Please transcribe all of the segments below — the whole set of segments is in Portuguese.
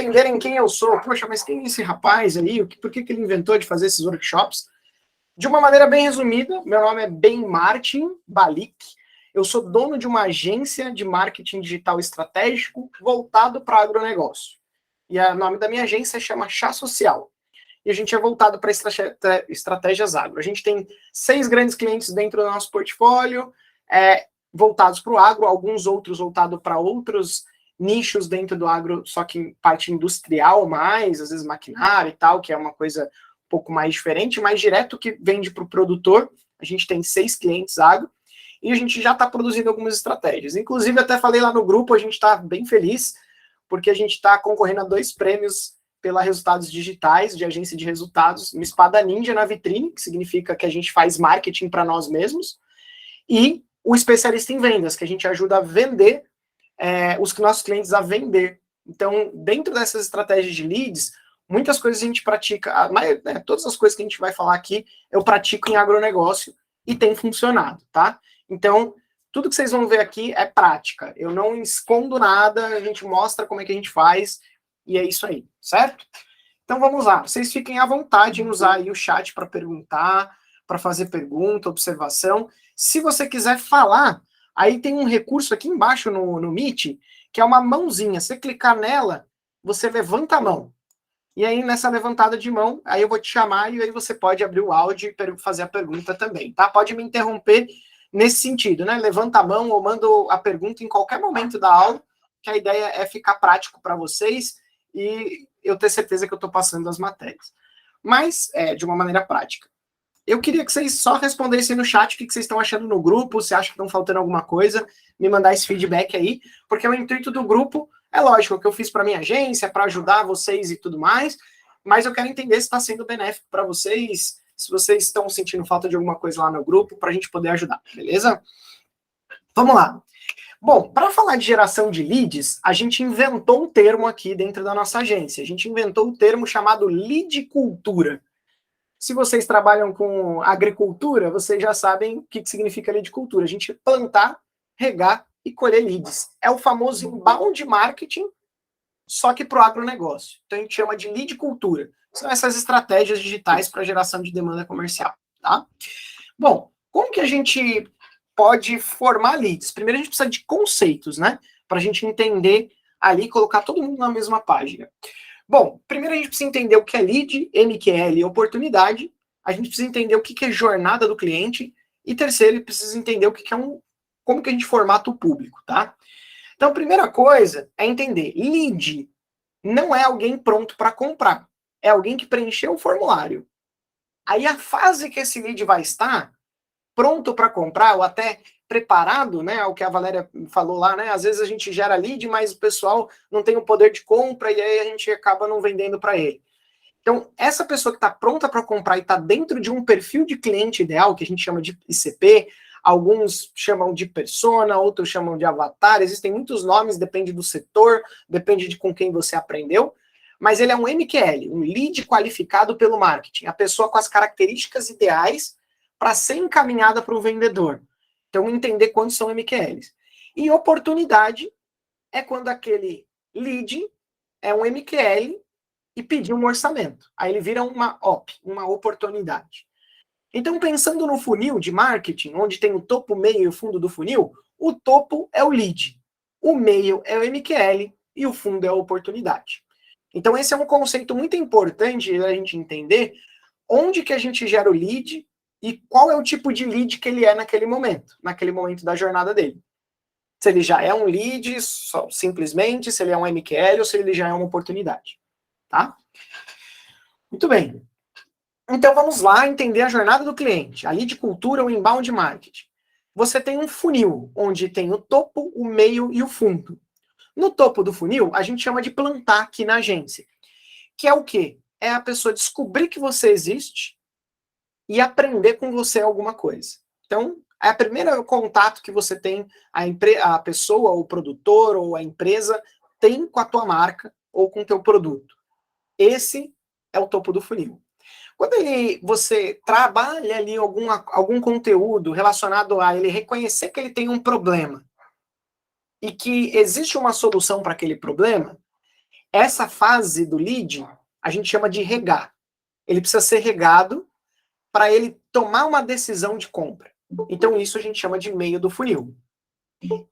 entenderem quem eu sou, poxa, mas quem é esse rapaz aí? Por que ele inventou de fazer esses workshops? De uma maneira bem resumida, meu nome é Ben Martin Balik. Eu sou dono de uma agência de marketing digital estratégico voltado para agronegócio. E o nome da minha agência chama Chá Social. E a gente é voltado para estratégias agro. A gente tem 6 grandes clientes dentro do nosso portfólio, voltados para o agro, alguns outros voltados para outros nichos dentro do agro, só que em parte industrial mais, às vezes maquinário e tal, que é uma coisa um pouco mais diferente, mais direto que vende para o produtor. A gente tem 6 clientes agro e a gente já está produzindo algumas estratégias. Inclusive, até falei lá no grupo, a gente está bem feliz, porque a gente está concorrendo a 2 prêmios pela Resultados Digitais, de agência de resultados, uma espada ninja na vitrine, que significa que a gente faz marketing para nós mesmos, e o especialista em vendas, que a gente ajuda a vender os nossos clientes a vender. Então, dentro dessas estratégias de leads, muitas coisas a gente pratica, todas as coisas que a gente vai falar aqui, eu pratico em agronegócio e tem funcionado, tá? Então, tudo que vocês vão ver aqui é prática. Eu não escondo nada, a gente mostra como é que a gente faz, e é isso aí, certo? Então, vamos lá. Vocês fiquem à vontade em usar aí o chat para perguntar, para fazer pergunta, observação. Se você quiser falar, aí tem um recurso aqui embaixo no Meet, que é uma mãozinha. Se você clicar nela, você levanta a mão. E aí, nessa levantada de mão, aí eu vou te chamar e aí você pode abrir o áudio e fazer a pergunta também, tá? Pode me interromper nesse sentido, né? Levanta a mão ou manda a pergunta em qualquer momento da aula, que a ideia é ficar prático para vocês e eu ter certeza que eu estou passando as matérias. Mas, de uma maneira prática. Eu queria que vocês só respondessem no chat o que vocês estão achando no grupo, se acham que estão faltando alguma coisa, me mandar esse feedback aí, porque o intuito do grupo é lógico, o que eu fiz para minha agência, para ajudar vocês e tudo mais, mas eu quero entender se está sendo benéfico para vocês, se vocês estão sentindo falta de alguma coisa lá no grupo, para a gente poder ajudar, beleza? Vamos lá. Bom, para falar de geração de leads, a gente inventou um termo aqui dentro da nossa agência. A gente inventou um termo chamado lead cultura. Se vocês trabalham com agricultura, vocês já sabem o que significa lead cultura. A gente plantar, regar e colher leads. É o famoso inbound marketing, só que para o agronegócio. Então a gente chama de lead cultura. São essas estratégias digitais para geração de demanda comercial, tá? Bom, como que a gente pode formar leads? Primeiro a gente precisa de conceitos, né? Para a gente entender ali e colocar todo mundo na mesma página. Bom, primeiro a gente precisa entender o que é lead, MQL, oportunidade. A gente precisa entender o que é jornada do cliente. E terceiro, ele precisa entender o que é como que a gente formata o público, tá? Então, a primeira coisa é entender, lead não é alguém pronto para comprar. É alguém que preencheu o formulário. Aí a fase que esse lead vai estar pronto para comprar, ou até preparado, né, o que a Valéria falou lá, né, às vezes a gente gera lead, mas o pessoal não tem o poder de compra e aí a gente acaba não vendendo para ele. Então, essa pessoa que está pronta para comprar e está dentro de um perfil de cliente ideal, que a gente chama de ICP, alguns chamam de persona, outros chamam de avatar, existem muitos nomes, depende do setor, depende de com quem você aprendeu, mas ele é um MQL, um lead qualificado pelo marketing, a pessoa com as características ideais para ser encaminhada para o vendedor. Então, entender quantos são MQLs. E oportunidade é quando aquele lead é um MQL e pedir um orçamento. Aí ele vira uma OP, uma oportunidade. Então, pensando no funil de marketing, onde tem o topo, o meio e o fundo do funil, o topo é o lead, o meio é o MQL e o fundo é a oportunidade. Então, esse é um conceito muito importante da gente entender onde que a gente gera o lead e qual é o tipo de lead que ele é naquele momento da jornada dele. Se ele já é um lead, simplesmente, se ele é um MQL ou se ele já é uma oportunidade. Tá? Muito bem. Então vamos lá entender a jornada do cliente, a lead cultura, o inbound marketing. Você tem um funil, onde tem o topo, o meio e o fundo. No topo do funil, a gente chama de plantar aqui na agência. Que é o quê? É a pessoa descobrir que você existe e aprender com você alguma coisa. Então, é o primeiro contato que você tem, a pessoa, o produtor ou a empresa tem com a tua marca ou com o teu produto. Esse é o topo do funil. Quando você trabalha ali algum conteúdo relacionado a ele reconhecer que ele tem um problema e que existe uma solução para aquele problema, Essa fase do lead, a gente chama de regar. Ele precisa ser regado para ele tomar uma decisão de compra. Então, isso a gente chama de meio do funil.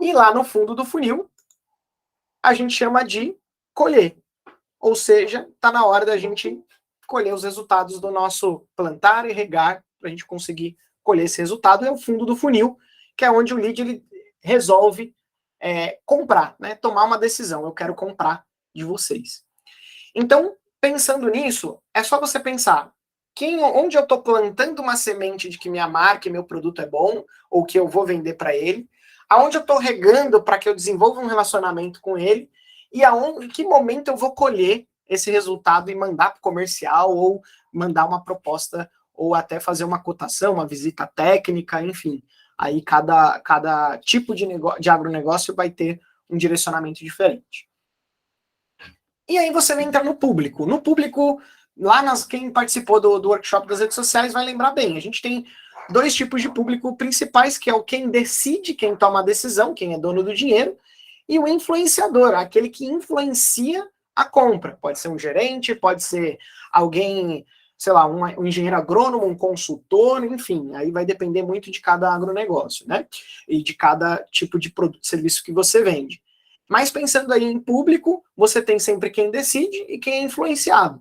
E lá no fundo do funil, a gente chama de colher. Ou seja, está na hora da gente colher os resultados do nosso plantar e regar, para a gente conseguir colher esse resultado. É o fundo do funil, que é onde o lead ele resolve comprar, né? Tomar uma decisão. Eu quero comprar de vocês. Então, pensando nisso, é só você pensar onde eu estou plantando uma semente de que minha marca e meu produto é bom, ou que eu vou vender para ele, aonde eu estou regando para que eu desenvolva um relacionamento com ele, e em que momento eu vou colher esse resultado e mandar para o comercial, ou mandar uma proposta, ou até fazer uma cotação, uma visita técnica, enfim. Aí cada tipo de agronegócio vai ter um direcionamento diferente. E aí você vai entrar no público. No público, quem participou do workshop das redes sociais vai lembrar bem. A gente tem 2 tipos de público principais, que é o quem decide, quem toma a decisão, quem é dono do dinheiro, e o influenciador, aquele que influencia a compra. Pode ser um gerente, pode ser alguém, sei lá, um engenheiro agrônomo, um consultor, enfim, aí vai depender muito de cada agronegócio, né? E de cada tipo de produto e serviço que você vende. Mas pensando aí em público, você tem sempre quem decide e quem é influenciado.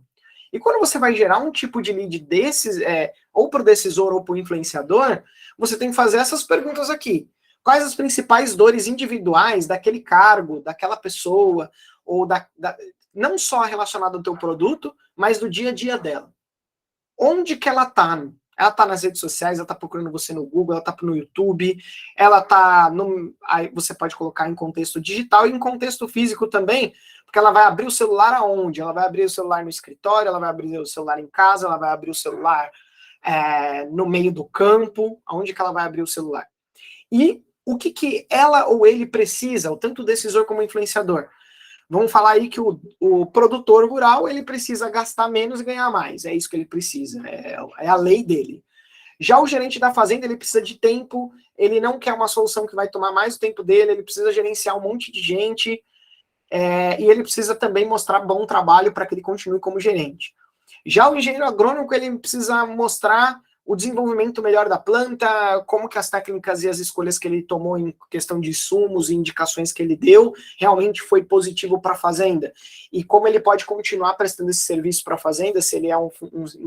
E quando você vai gerar um tipo de lead desses, ou para o decisor ou para o influenciador, você tem que fazer essas perguntas aqui. Quais as principais dores individuais daquele cargo, daquela pessoa, ou não só relacionada ao teu produto, mas do dia a dia dela? Onde que ela está? Ela está nas redes sociais, ela está procurando você no Google, ela está no YouTube, ela está aí você pode colocar em contexto digital e em contexto físico também, porque ela vai abrir o celular aonde? Ela vai abrir o celular no escritório, ela vai abrir o celular em casa, ela vai abrir o celular no meio do campo, aonde que ela vai abrir o celular? E o que ela ou ele precisa, tanto o decisor como o influenciador? Vamos falar aí que o produtor rural, ele precisa gastar menos e ganhar mais. É isso que ele precisa, é a lei dele. Já o gerente da fazenda, ele precisa de tempo, ele não quer uma solução que vai tomar mais o tempo dele, ele precisa gerenciar um monte de gente, e ele precisa também mostrar bom trabalho para que ele continue como gerente. Já o engenheiro agrônomo, ele precisa mostrar o desenvolvimento melhor da planta, como que as técnicas e as escolhas que ele tomou em questão de insumos e indicações que ele deu realmente foi positivo para a fazenda. E como ele pode continuar prestando esse serviço para a fazenda, se ele é um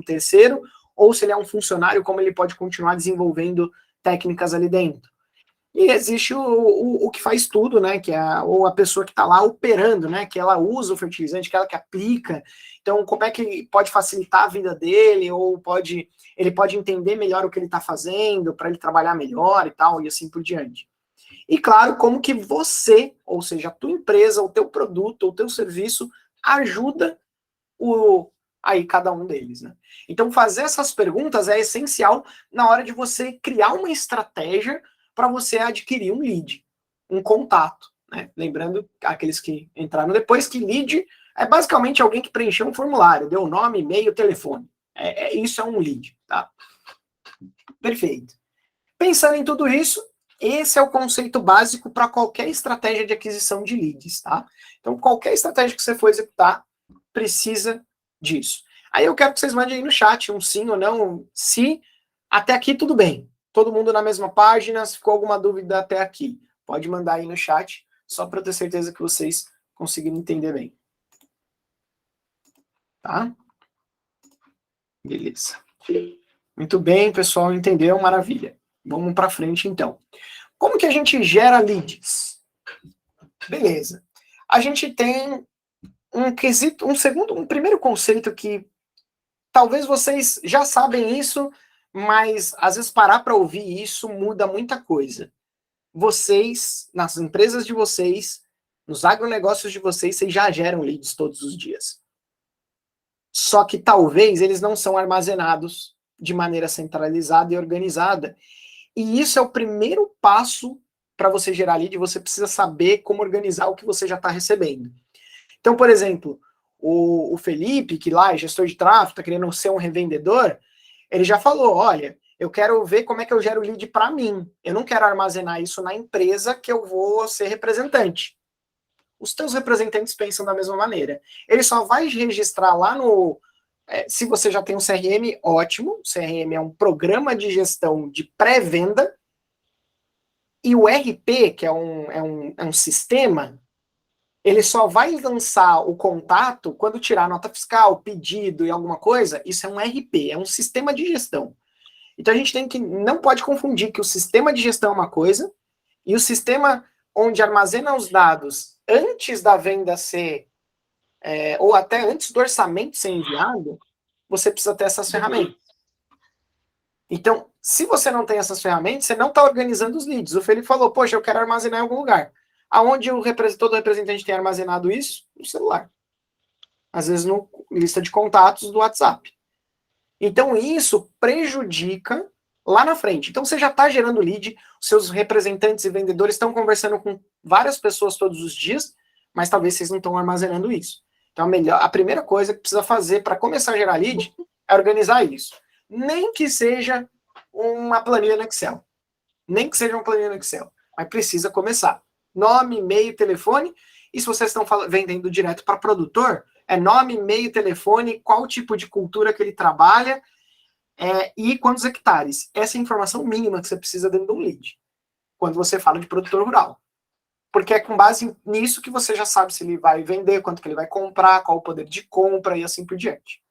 terceiro, ou se ele é um funcionário, como ele pode continuar desenvolvendo técnicas ali dentro. E existe o que faz tudo, né? Que é ou a pessoa que está lá operando, né? Que ela usa o fertilizante, que ela que aplica. Então, como é que pode facilitar a vida dele, ou ele pode entender melhor o que ele está fazendo, para ele trabalhar melhor e tal, e assim por diante. E claro, como que você, ou seja, a tua empresa, o teu produto, o teu serviço, ajuda aí cada um deles, né? Então, fazer essas perguntas é essencial na hora de você criar uma estratégia para você adquirir um lead, um contato, né? Lembrando, aqueles que entraram depois, que lead é basicamente alguém que preencheu um formulário, deu nome, e-mail, telefone. Isso é um lead, tá? Perfeito. Pensando em tudo isso, esse é o conceito básico para qualquer estratégia de aquisição de leads, tá? Então, qualquer estratégia que você for executar precisa disso. Aí eu quero que vocês mandem aí no chat um sim ou não, se até aqui tudo bem. Todo mundo na mesma página, se ficou alguma dúvida até aqui, pode mandar aí no chat, só para eu ter certeza que vocês conseguiram entender bem. Tá? Beleza. Muito bem, pessoal, entendeu? Maravilha. Vamos para frente, então. Como que a gente gera leads? Beleza. A gente tem um primeiro conceito que talvez vocês já sabem isso, mas às vezes parar para ouvir isso muda muita coisa. Vocês, nas empresas de vocês, nos agronegócios de vocês já geram leads todos os dias. Só que talvez eles não são armazenados de maneira centralizada e organizada. E isso é o primeiro passo para você gerar lead, você precisa saber como organizar o que você já está recebendo. Então, por exemplo, o Felipe, que lá é gestor de tráfego, está querendo ser um revendedor, ele já falou, olha, eu quero ver como é que eu gero lead para mim. Eu não quero armazenar isso na empresa que eu vou ser representante. os teus representantes pensam da mesma maneira. Ele só vai registrar lá no... se você já tem um CRM, ótimo. O CRM é um programa de gestão de pré-venda. E o RP, que é um sistema, ele só vai lançar o contato quando tirar a nota fiscal, pedido e alguma coisa. Isso é um RP, é um sistema de gestão. Então a gente não pode confundir que o sistema de gestão é uma coisa e o sistema onde armazena os dados antes da venda ser, ou até antes do orçamento ser enviado, você precisa ter essas ferramentas. Então, se você não tem essas ferramentas, você não está organizando os leads. O Felipe falou, poxa, eu quero armazenar em algum lugar. Aonde todo representante tem armazenado isso? No celular. Às vezes no lista de contatos do WhatsApp. Então, isso prejudica lá na frente. Então, você já está gerando lead, os seus representantes e vendedores estão conversando com várias pessoas todos os dias, mas talvez vocês não estão armazenando isso. Então, a primeira coisa que precisa fazer para começar a gerar lead é organizar isso. Nem que seja uma planilha no Excel. Nem que seja uma planilha no Excel. Mas precisa começar. Nome, e-mail, telefone. E se vocês estão vendendo direto para produtor, é nome, e-mail, telefone, qual tipo de cultura que ele trabalha e quantos hectares. Essa é a informação mínima que você precisa dentro de um lead. Quando você fala de produtor rural. Porque é com base nisso que você já sabe se ele vai vender, quanto que ele vai comprar, qual o poder de compra e assim por diante.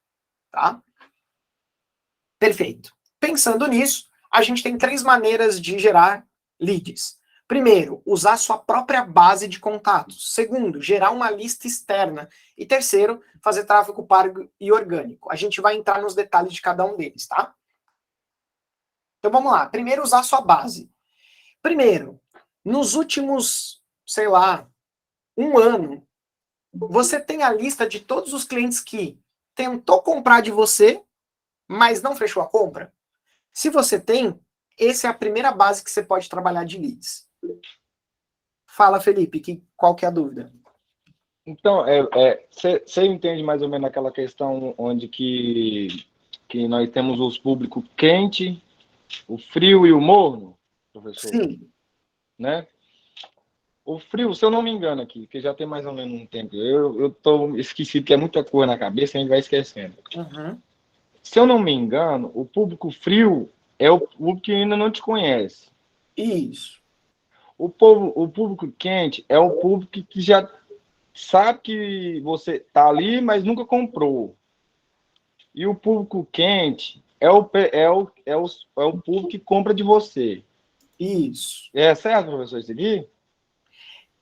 Tá? Perfeito. Pensando nisso, a gente tem 3 maneiras de gerar leads. Primeiro, usar sua própria base de contatos. Segundo, gerar uma lista externa. E terceiro, fazer tráfego pago e orgânico. A gente vai entrar nos detalhes de cada um deles, tá? Então vamos lá. Primeiro, usar sua base. Primeiro, nos últimos, sei lá, 1 ano, você tem a lista de todos os clientes que tentou comprar de você, mas não fechou a compra? Se você tem, essa é a primeira base que você pode trabalhar de leads. Fala, Felipe, qual que é a dúvida? Então, você entende mais ou menos aquela questão onde que nós temos os públicos quente, o frio e o morno, professor? Sim. Né? O frio, se eu não me engano aqui, que já tem mais ou menos um tempo, eu tô esquecido que é muita cor na cabeça e a gente vai esquecendo. Uhum. Se eu não me engano, o público frio é o público que ainda não te conhece. Isso. O público quente é o público que já sabe que você tá ali, mas nunca comprou. E o público quente é o público que compra de você. Isso. É certo, professor, isso aqui?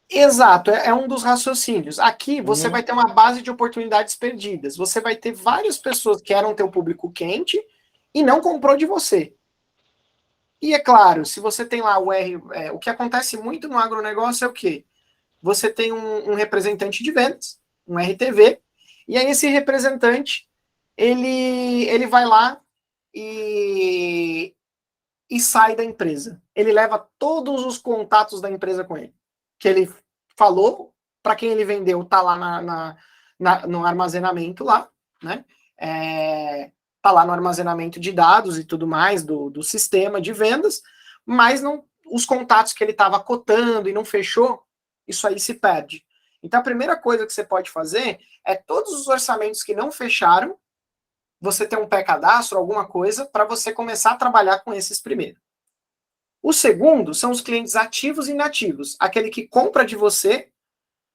Exato, é um dos raciocínios. Aqui você vai ter uma base de oportunidades perdidas. Você vai ter várias pessoas que eram teu público quente e não comprou de você. E é claro, se você tem lá o que acontece muito no agronegócio é o quê? Você tem um representante de vendas, um RTV, e aí esse representante, ele vai lá e sai da empresa. Ele leva todos os contatos da empresa com ele. Que ele falou, para quem ele vendeu, tá lá no armazenamento lá, né? Tá lá no armazenamento de dados e tudo mais do sistema de vendas, mas não, os contatos que ele estava cotando e não fechou, isso aí se perde. Então a primeira coisa que você pode fazer é todos os orçamentos que não fecharam, você ter um pré-cadastro, alguma coisa, para você começar a trabalhar com esses primeiro. O segundo são os clientes ativos e inativos. Aquele que compra de você.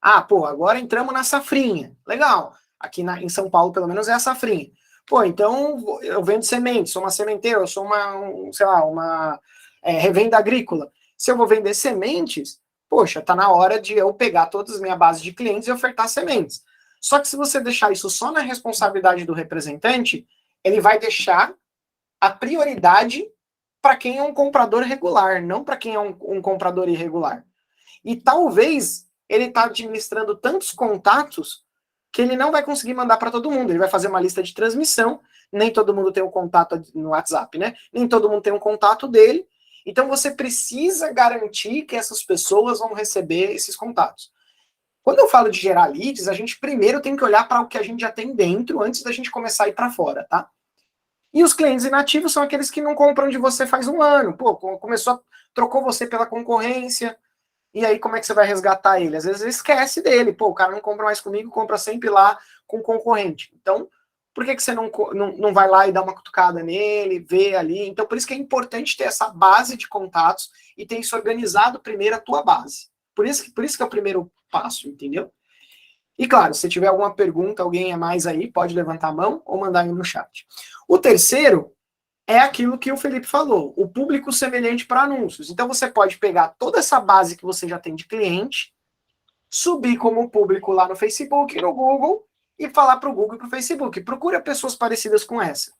Ah, pô, agora entramos na safrinha. Legal. Aqui em São Paulo, pelo menos, é a safrinha. Pô, então eu vendo sementes, sou uma sementeira, eu sou uma revenda agrícola. Se eu vou vender sementes, poxa, tá na hora de eu pegar todas as minhas bases de clientes e ofertar sementes. Só que se você deixar isso só na responsabilidade do representante, ele vai deixar a prioridade para quem é um comprador regular, não para quem é um comprador irregular. E talvez ele está administrando tantos contatos que ele não vai conseguir mandar para todo mundo. Ele vai fazer uma lista de transmissão, nem todo mundo tem um contato no WhatsApp, né? Nem todo mundo tem um contato dele. Então você precisa garantir que essas pessoas vão receber esses contatos. Quando eu falo de gerar leads, a gente primeiro tem que olhar para o que a gente já tem dentro antes da gente começar a ir para fora, tá? E os clientes inativos são aqueles que não compram de você faz 1 ano. Pô, trocou você pela concorrência, E aí, como é que você vai resgatar ele? Às vezes esquece dele. Pô, o cara não compra mais comigo, compra sempre lá com o concorrente. Então, por que você não vai lá e dá uma cutucada nele, vê ali? Então, por isso que é importante ter essa base de contatos e ter isso organizado primeiro a tua base. Por isso que é o primeiro passo, entendeu? E claro, se tiver alguma pergunta, alguém a mais aí, pode levantar a mão ou mandar aí no chat. O terceiro é aquilo que o Felipe falou, o público semelhante para anúncios. Então você pode pegar toda essa base que você já tem de cliente, subir como público lá no Facebook, no Google, e falar para o Google e para o Facebook. Procura pessoas parecidas com essa.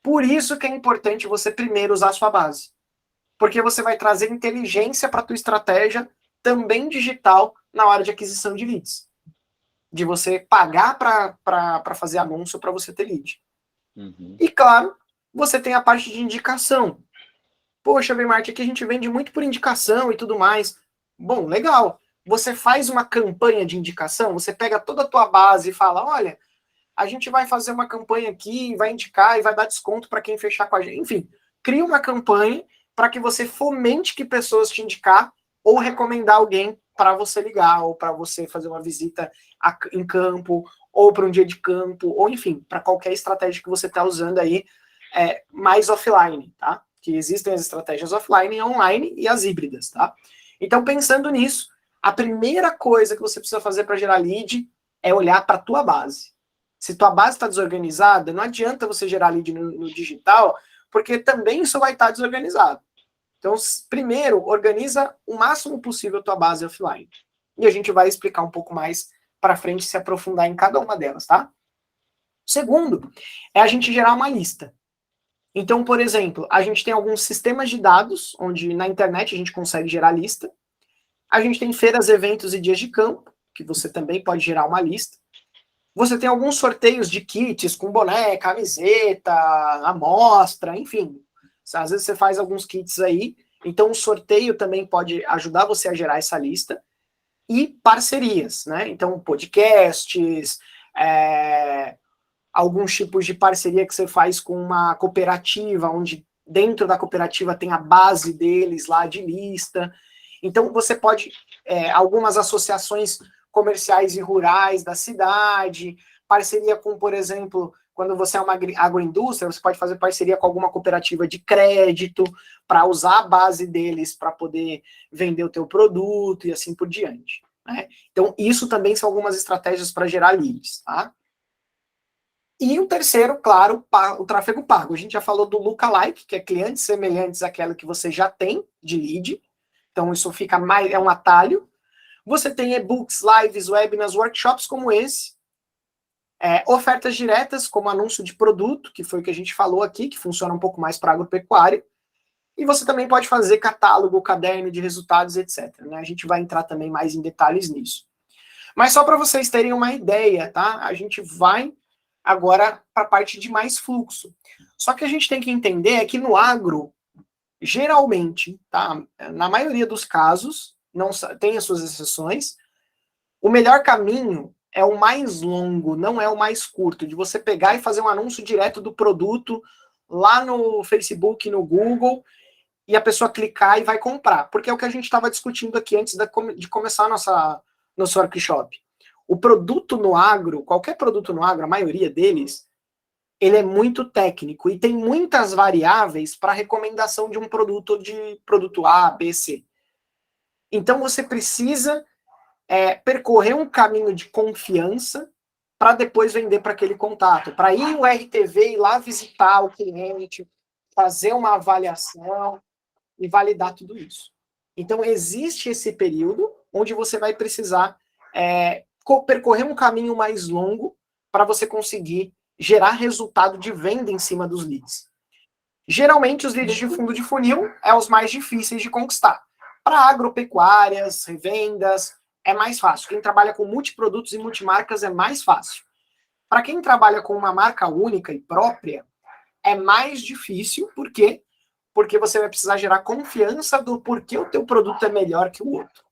Por isso que é importante você primeiro usar a sua base. Porque você vai trazer inteligência para a tua estratégia, também digital, na hora de aquisição de leads. De você pagar para fazer anúncio para você ter lead. Uhum. E claro, você tem a parte de indicação. Poxa, Vmart, aqui a gente vende muito por indicação e tudo mais. Bom, legal. Você faz uma campanha de indicação, você pega toda a tua base e fala, olha, a gente vai fazer uma campanha aqui, vai indicar e vai dar desconto para quem fechar com a gente. Enfim, cria uma campanha para que você fomente que pessoas te indicar ou recomendar alguém para você ligar, ou para você fazer uma visita em campo, ou para um dia de campo, ou enfim, para qualquer estratégia que você está usando aí, mais offline, tá? Que existem as estratégias offline e online e as híbridas, tá? Então, pensando nisso, a primeira coisa que você precisa fazer para gerar lead é olhar para a tua base. Se tua base está desorganizada, não adianta você gerar lead no digital, porque também isso vai estar desorganizado. Então, primeiro, organiza o máximo possível a tua base offline. E a gente vai explicar um pouco mais para frente, se aprofundar em cada uma delas, tá? Segundo, é a gente gerar uma lista. Então, por exemplo, a gente tem alguns sistemas de dados, onde na internet a gente consegue gerar lista. A gente tem feiras, eventos e dias de campo, que você também pode gerar uma lista. Você tem alguns sorteios de kits com boné, camiseta, amostra, enfim. Às vezes você faz alguns kits aí. Então o sorteio também pode ajudar você a gerar essa lista. E parcerias, né? Então podcasts, alguns tipos de parceria que você faz com uma cooperativa, onde dentro da cooperativa tem a base deles lá de lista. Então você pode, algumas associações comerciais e rurais da cidade, parceria com, por exemplo, quando você é uma agroindústria, você pode fazer parceria com alguma cooperativa de crédito para usar a base deles para poder vender o teu produto e assim por diante, né? Então, isso também são algumas estratégias para gerar leads, tá? E o terceiro, claro, o tráfego pago. A gente já falou do lookalike, que é clientes semelhantes àquela que você já tem de lead. Então, isso fica mais, é um atalho. Você tem e-books, lives, webinars, workshops como esse. Ofertas diretas, como anúncio de produto, que foi o que a gente falou aqui, que funciona um pouco mais para agropecuária. E você também pode fazer catálogo, caderno de resultados, etc. Né? A gente vai entrar também mais em detalhes nisso. Mas só para vocês terem uma ideia, tá? A gente vai agora para a parte de mais fluxo. Só que a gente tem que entender que no agro, geralmente, tá? Na maioria dos casos, não tem as suas exceções, o melhor caminho é o mais longo, não é o mais curto, de você pegar e fazer um anúncio direto do produto lá no Facebook, no Google, e a pessoa clicar e vai comprar. Porque é o que a gente estava discutindo aqui antes de começar nosso workshop. O produto no agro, qualquer produto no agro, a maioria deles, ele é muito técnico e tem muitas variáveis para recomendação de um produto A, B, C. Então você precisa percorrer um caminho de confiança para depois vender para aquele contato. Para ir o RTV ir lá visitar o cliente, fazer uma avaliação e validar tudo isso. Então existe esse período onde você vai precisar percorrer um caminho mais longo para você conseguir gerar resultado de venda em cima dos leads. Geralmente, os leads de fundo de funil é os mais difíceis de conquistar. Para agropecuárias, revendas, é mais fácil. Quem trabalha com multiprodutos e multimarcas é mais fácil. Para quem trabalha com uma marca única e própria, é mais difícil. Por quê? Porque você vai precisar gerar confiança do porquê o teu produto é melhor que o outro.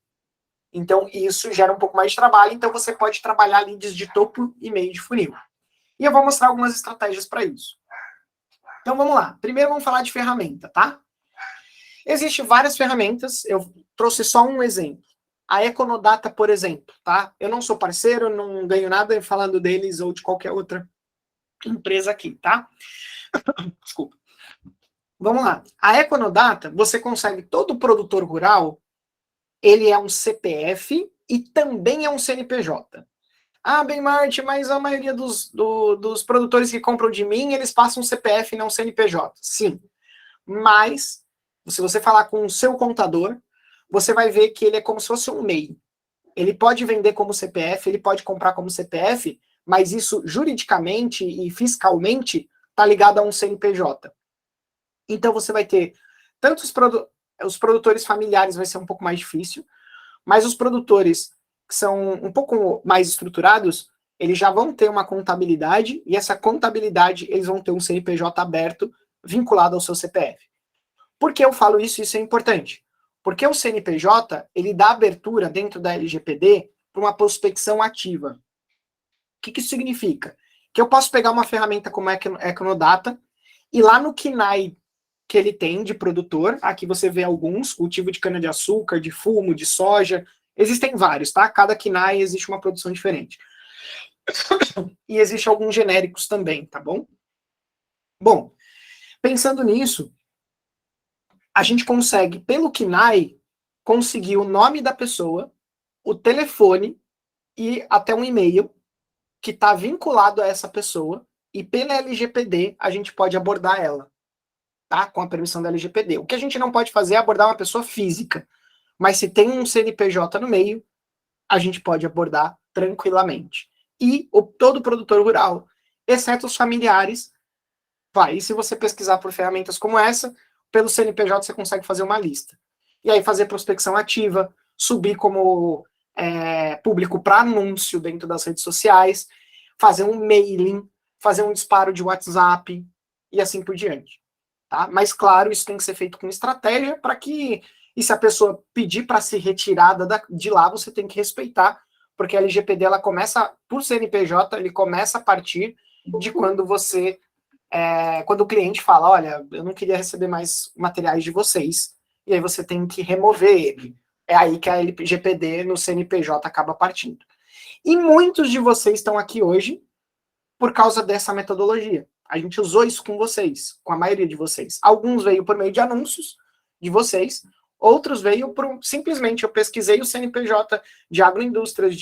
Então, isso gera um pouco mais de trabalho, então você pode trabalhar leads de topo e meio de funil. E eu vou mostrar algumas estratégias para isso. Então, vamos lá. Primeiro, vamos falar de ferramenta, tá? Existem várias ferramentas, eu trouxe só um exemplo. A Econodata, por exemplo, tá? Eu não sou parceiro, não ganho nada falando deles ou de qualquer outra empresa aqui, tá? Desculpa. Vamos lá. A Econodata, você consegue, todo produtor rural, ele é um CPF e também é um CNPJ. Ah, Benmart, mas a maioria dos produtores que compram de mim, eles passam CPF e não CNPJ. Sim, mas se você falar com o seu contador, você vai ver que ele é como se fosse um MEI. Ele pode vender como CPF, ele pode comprar como CPF, mas isso juridicamente e fiscalmente está ligado a um CNPJ. Então você vai ter tanto os produtores familiares vai ser um pouco mais difícil, mas os produtores que são um pouco mais estruturados, eles já vão ter uma contabilidade, e essa contabilidade eles vão ter um CNPJ aberto vinculado ao seu CPF. Por que eu falo isso? Isso é importante. Porque o CNPJ, ele dá abertura dentro da LGPD para uma prospecção ativa. O que isso significa? Que eu posso pegar uma ferramenta como a Econodata e lá no KNAI que ele tem de produtor, aqui você vê alguns, cultivo de cana-de-açúcar, de fumo, de soja, existem vários, tá? Cada KNAI existe uma produção diferente. E existem alguns genéricos também, tá bom? Bom, pensando nisso, a gente consegue, pelo KNAI, conseguir o nome da pessoa, o telefone e até um e-mail que está vinculado a essa pessoa, e pela LGPD a gente pode abordar ela, tá? Com a permissão da LGPD. O que a gente não pode fazer é abordar uma pessoa física, mas se tem um CNPJ no meio, a gente pode abordar tranquilamente. E todo produtor rural, exceto os familiares, vai. E se você pesquisar por ferramentas como essa, pelo CNPJ você consegue fazer uma lista. E aí fazer prospecção ativa, subir como público para anúncio dentro das redes sociais, fazer um mailing, fazer um disparo de WhatsApp e assim por diante. Tá? Mas, claro, isso tem que ser feito com estratégia para que, e se a pessoa pedir para ser retirada de lá, você tem que respeitar, porque a LGPD, ela começa, por CNPJ, ele começa a partir de quando você, quando o cliente fala, olha, eu não queria receber mais materiais de vocês, e aí você tem que remover ele. É aí que a LGPD no CNPJ acaba partindo. E muitos de vocês estão aqui hoje por causa dessa metodologia. A gente usou isso com vocês, com a maioria de vocês. Alguns veio por meio de anúncios de vocês, outros veio por simplesmente eu pesquisei o CNPJ de agroindústrias,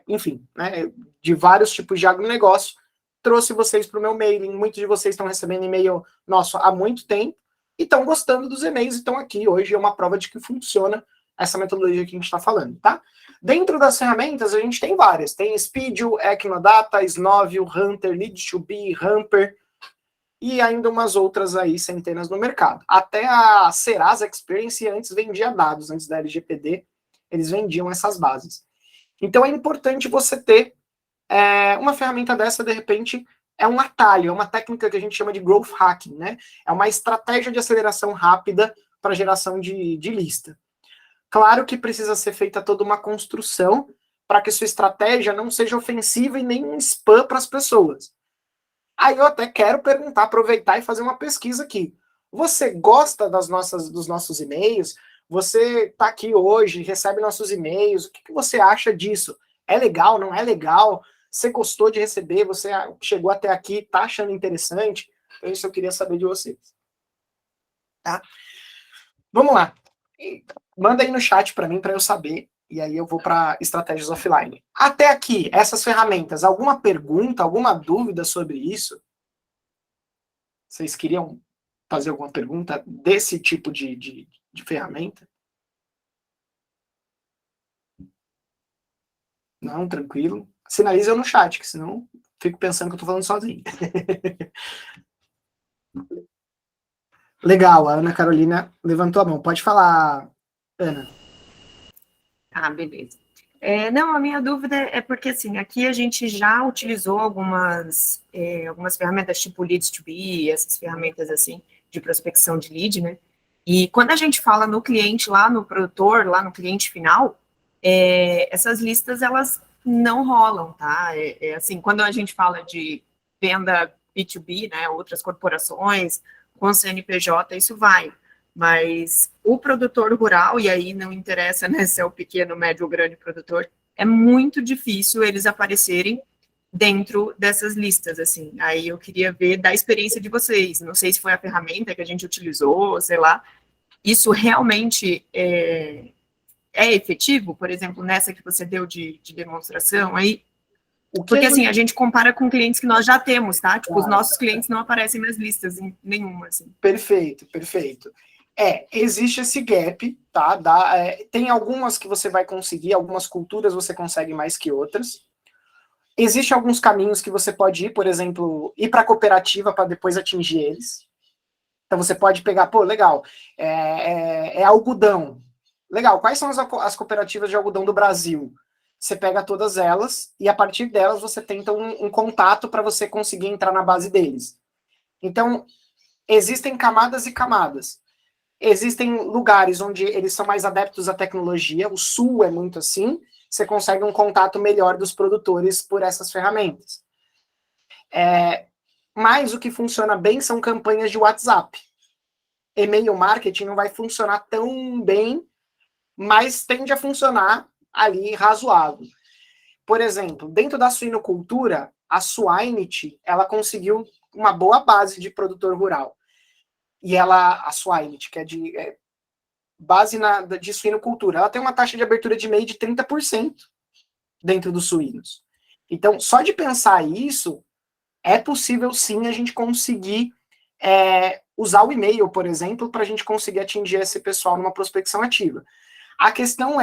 enfim, né, de vários tipos de agronegócio, trouxe vocês para o meu mailing. Muitos de vocês estão recebendo e-mail nosso há muito tempo e estão gostando dos e-mails e estão aqui. Hoje é uma prova de que funciona essa metodologia que a gente está falando, tá? Dentro das ferramentas, a gente tem várias. Tem Speedio, Econodata, Snovio, Hunter, Lead2Be, Hamper, e ainda umas outras aí, centenas no mercado. Até a Serasa Experience antes vendia dados, antes da LGPD, eles vendiam essas bases. Então é importante você ter uma ferramenta dessa, de repente, é um atalho, é uma técnica que a gente chama de growth hacking, né? É uma estratégia de aceleração rápida para geração de lista. Claro que precisa ser feita toda uma construção para que sua estratégia não seja ofensiva e nem um spam para as pessoas. Aí eu até quero perguntar, aproveitar e fazer uma pesquisa aqui. Você gosta dos nossos e-mails? Você está aqui hoje, recebe nossos e-mails, o que você acha disso? É legal, não é legal? Você gostou de receber? Você chegou até aqui, está achando interessante? Então isso eu queria saber de vocês. Tá? Vamos lá. Manda aí no chat para mim, para eu saber, e aí eu vou para estratégias offline. Até aqui, essas ferramentas, alguma pergunta, alguma dúvida sobre isso? Vocês queriam fazer alguma pergunta desse tipo de ferramenta? Não, tranquilo. Sinaliza no chat, que senão fico pensando que eu tô falando sozinho. Legal, a Ana Carolina levantou a mão. Pode falar, Ana. Ah, beleza. Não, a minha dúvida é porque, assim, aqui a gente já utilizou algumas ferramentas tipo Leads2Be, essas ferramentas, assim, de prospecção de lead, né? E quando a gente fala no cliente, lá no produtor, lá no cliente final, essas listas, elas não rolam, tá? Assim, quando a gente fala de venda B2B, né, outras corporações, com CNPJ, isso vai. Mas o produtor rural, e aí não interessa, né, se é o pequeno, médio ou grande produtor, é muito difícil eles aparecerem dentro dessas listas, assim. Aí eu queria ver da experiência de vocês. Não sei se foi a ferramenta que a gente utilizou, sei lá. Isso realmente é efetivo? Por exemplo, nessa que você deu de demonstração aí? Porque, assim, a gente compara com clientes que nós já temos, tá? Tipo, os nossos clientes não aparecem nas listas em nenhuma, assim. Perfeito, perfeito. Existe esse gap, tá? Tem algumas que você vai conseguir, algumas culturas você consegue mais que outras. Existem alguns caminhos que você pode ir, por exemplo, ir para a cooperativa para depois atingir eles. Então você pode pegar, pô, legal, é algodão. Legal, quais são as cooperativas de algodão do Brasil? Você pega todas elas e a partir delas você tenta um contato para você conseguir entrar na base deles. Então, existem camadas e camadas. Existem lugares onde eles são mais adeptos à tecnologia, o Sul é muito assim, você consegue um contato melhor dos produtores por essas ferramentas. Mas o que funciona bem são campanhas de WhatsApp. E-mail marketing não vai funcionar tão bem, mas tende a funcionar ali razoável. Por exemplo, dentro da suinocultura, a Swinety, ela conseguiu uma boa base de produtor rural. E a Swinety, que é de base de suinocultura, ela tem uma taxa de abertura de MEI de 30% dentro dos suínos. Então, só de pensar isso, é possível sim a gente conseguir usar o e-mail, por exemplo, para a gente conseguir atingir esse pessoal numa prospecção ativa. A questão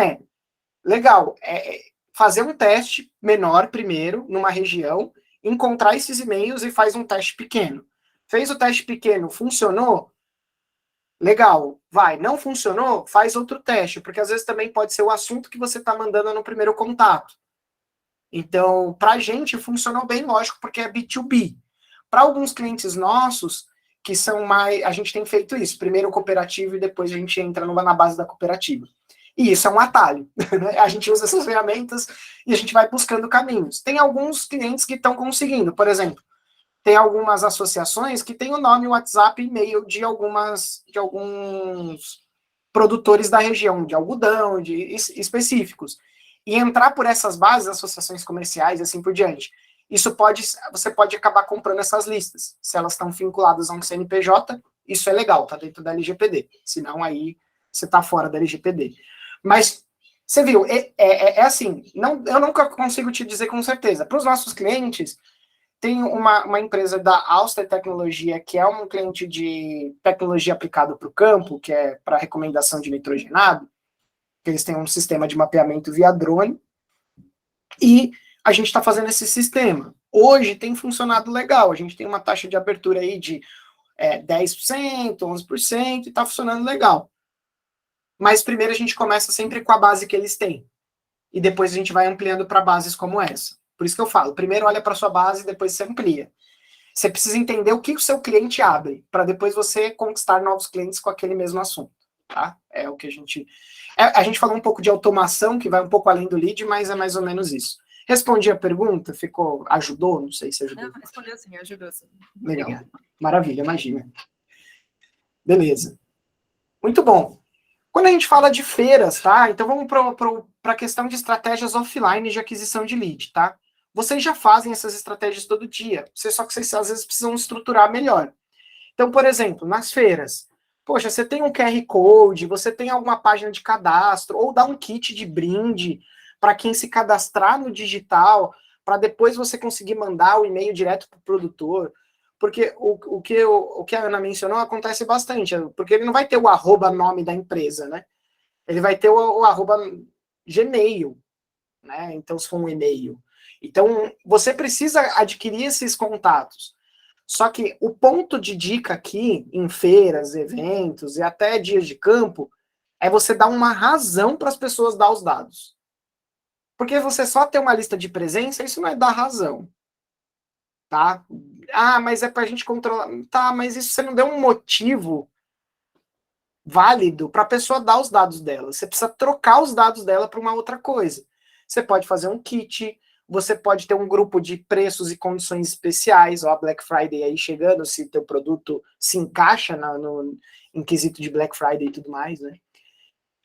legal, fazer um teste menor primeiro, numa região, encontrar esses e-mails e faz um teste pequeno. Fez o teste pequeno, funcionou? Legal, vai. Não funcionou? Faz outro teste, porque às vezes também pode ser o assunto que você está mandando no primeiro contato. Então, para a gente, funcionou bem, lógico, porque é B2B. Para alguns clientes nossos, que são mais... A gente tem feito isso. Primeiro o cooperativo e depois a gente entra na base da cooperativa. E isso é um atalho. Né? A gente usa essas ferramentas e a gente vai buscando caminhos. Tem alguns clientes que estão conseguindo. Por exemplo, tem algumas associações que têm o nome, WhatsApp e e-mail de alguns produtores da região, de algodão, específicos. E entrar por essas bases, associações comerciais e assim por diante. Você pode acabar comprando essas listas. Se elas estão vinculadas a um CNPJ, isso é legal, tá dentro da LGPD. Senão aí você está fora da LGPD. Mas você viu, assim, eu nunca consigo te dizer com certeza. Para os nossos clientes, tem uma empresa da Auster Tecnologia, que é um cliente de tecnologia aplicada para o campo, que é para recomendação de nitrogenado, que eles têm um sistema de mapeamento via drone, e a gente está fazendo esse sistema. Hoje tem funcionado legal, a gente tem uma taxa de abertura aí de 10%, 11%, e está funcionando legal. Mas primeiro a gente começa sempre com a base que eles têm, e depois a gente vai ampliando para bases como essa. Por isso que eu falo, primeiro olha para sua base, depois você amplia. Você precisa entender o que o seu cliente abre, para depois você conquistar novos clientes com aquele mesmo assunto, tá? É o que a gente... a gente falou um pouco de automação, que vai um pouco além do lead, mas é mais ou menos isso. Respondi a pergunta? Ajudou? Não sei se ajudou. Não, respondeu sim, ajudou sim. Legal. Obrigada. Maravilha, imagina. Beleza. Muito bom. Quando a gente fala de feiras, tá? Então vamos para a questão de estratégias offline de aquisição de lead, tá? Vocês já fazem essas estratégias todo dia, só que vocês às vezes precisam estruturar melhor. Então, por exemplo, nas feiras, poxa, você tem um QR Code, você tem alguma página de cadastro, ou dá um kit de brinde para quem se cadastrar no digital, para depois você conseguir mandar o e-mail direto para o produtor. Porque o que a Ana mencionou acontece bastante, porque ele não vai ter o arroba nome da empresa, né? Ele vai ter o arroba Gmail, né? Então, se for um e-mail. Então, você precisa adquirir esses contatos. Só que o ponto de dica aqui, em feiras, eventos e até dias de campo, é você dar uma razão para as pessoas dar os dados. Porque você só ter uma lista de presença, isso não é dar razão. Tá? Ah, mas é para a gente controlar. Tá, mas isso você não deu um motivo válido para a pessoa dar os dados dela. Você precisa trocar os dados dela para uma outra coisa. Você pode fazer um kit, Você pode ter um grupo de preços e condições especiais, ó, a Black Friday aí chegando, se teu produto se encaixa em quesito de Black Friday e tudo mais, né?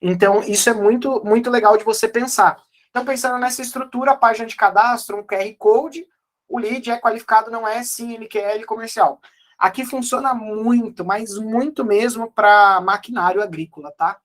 Então, isso é muito, muito legal de você pensar. Então, pensando nessa estrutura, a página de cadastro, um QR Code, o lead é qualificado, não é sim MQL comercial. Aqui funciona muito, mas muito mesmo para maquinário agrícola, tá?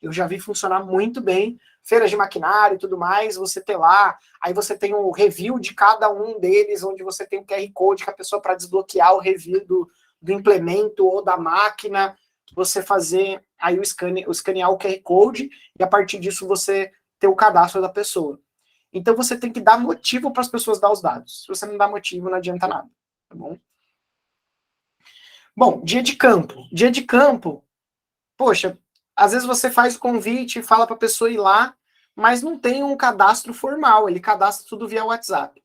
Eu já vi funcionar muito bem, feiras de maquinário e tudo mais, você ter lá, aí você tem o review de cada um deles, onde você tem o QR Code que a pessoa para desbloquear o review do implemento ou da máquina, você fazer aí escanear o QR Code e a partir disso você ter o cadastro da pessoa. Então você tem que dar motivo para as pessoas dar os dados. Se você não dá motivo, não adianta nada, tá bom? Bom, dia de campo. Dia de campo, poxa, às vezes você faz o convite e fala para a pessoa ir lá, mas não tem um cadastro formal, ele cadastra tudo via WhatsApp.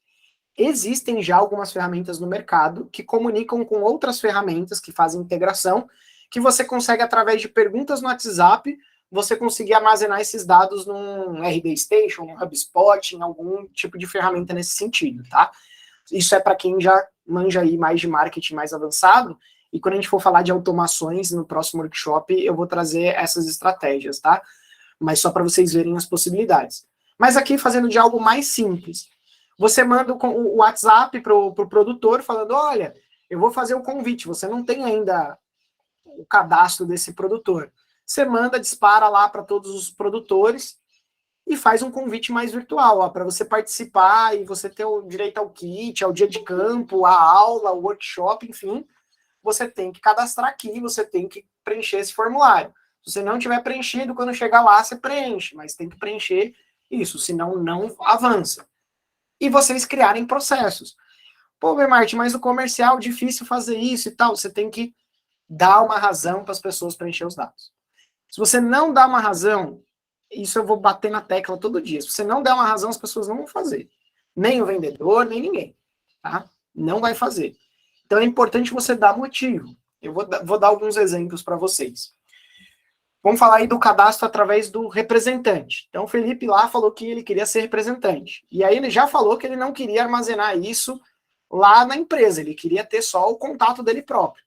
Existem já algumas ferramentas no mercado que comunicam com outras ferramentas que fazem integração, que você consegue, através de perguntas no WhatsApp, você conseguir armazenar esses dados num RD Station, num HubSpot, em algum tipo de ferramenta nesse sentido, tá? Isso é para quem já manja aí mais de marketing mais avançado, e quando a gente for falar de automações no próximo workshop, eu vou trazer essas estratégias, tá? Mas só para vocês verem as possibilidades. Mas aqui, fazendo de algo mais simples, você manda o WhatsApp para o produtor, falando, olha, eu vou fazer o convite, você não tem ainda o cadastro desse produtor. Você manda, dispara lá para todos os produtores e faz um convite mais virtual, para você participar e você ter o direito ao kit, ao dia de campo, à aula, ao workshop, enfim, você tem que cadastrar aqui, você tem que preencher esse formulário. Se você não tiver preenchido, quando chegar lá, você preenche, mas tem que preencher isso, senão não avança. E vocês criarem processos. Pô, Bermarte, mas o comercial, difícil fazer isso e tal. Você tem que dar uma razão para as pessoas preencher os dados. Se você não dá uma razão, isso eu vou bater na tecla todo dia. Se você não der uma razão, as pessoas não vão fazer. Nem o vendedor, nem ninguém. Tá? Não vai fazer. Então é importante você dar motivo. Eu vou dar alguns exemplos para vocês. Vamos falar aí do cadastro através do representante. Então o Felipe lá falou que ele queria ser representante. E aí ele já falou que ele não queria armazenar isso lá na empresa. Ele queria ter só o contato dele próprio.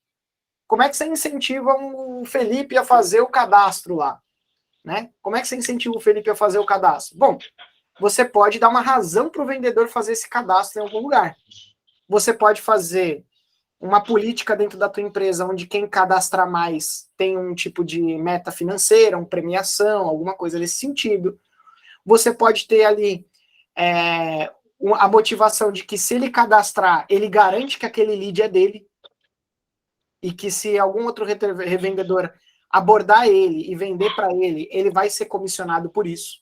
Como é que você incentiva o Felipe a fazer o cadastro lá? Né? Como é que você incentiva o Felipe a fazer o cadastro? Bom, você pode dar uma razão para o vendedor fazer esse cadastro em algum lugar. Você pode fazer uma política dentro da tua empresa onde quem cadastrar mais tem um tipo de meta financeira, uma premiação, alguma coisa nesse sentido. Você pode ter ali a motivação de que se ele cadastrar, ele garante que aquele lead é dele e que se algum outro revendedor abordar ele e vender para ele, ele vai ser comissionado por isso.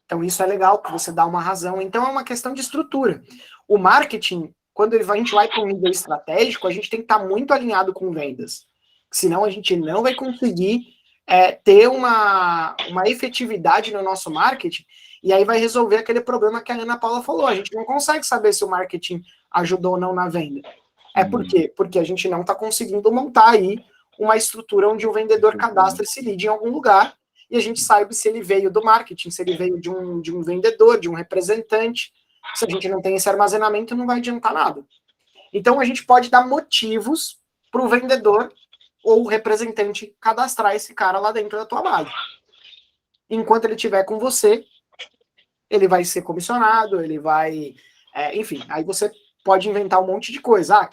Então isso é legal, porque você dá uma razão. Então é uma questão de estrutura. O marketing, quando a gente vai para um nível estratégico, a gente tem que estar muito alinhado com vendas. Senão a gente não vai conseguir ter uma efetividade no nosso marketing, e aí vai resolver aquele problema que a Ana Paula falou. A gente não consegue saber se o marketing ajudou ou não na venda. Por quê? Porque a gente não está conseguindo montar aí uma estrutura onde o vendedor cadastra esse lead em algum lugar, e a gente sabe se ele veio do marketing, se ele veio de um vendedor, de um representante. Se a gente não tem esse armazenamento, não vai adiantar nada. Então, a gente pode dar motivos para o vendedor ou o representante cadastrar esse cara lá dentro da tua base. Enquanto ele estiver com você, ele vai ser comissionado, ele vai... enfim, aí você pode inventar um monte de coisa.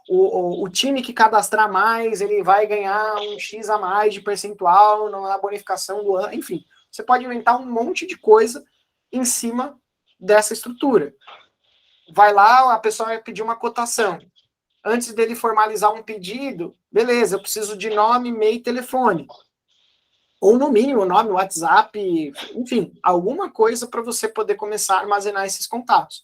O time que cadastrar mais, ele vai ganhar um X a mais de percentual na bonificação do ano. Enfim, você pode inventar um monte de coisa em cima dessa estrutura. Vai lá, a pessoa vai pedir uma cotação. Antes dele formalizar um pedido, beleza, eu preciso de nome, e-mail e telefone. Ou no mínimo, nome, WhatsApp, enfim, alguma coisa para você poder começar a armazenar esses contatos.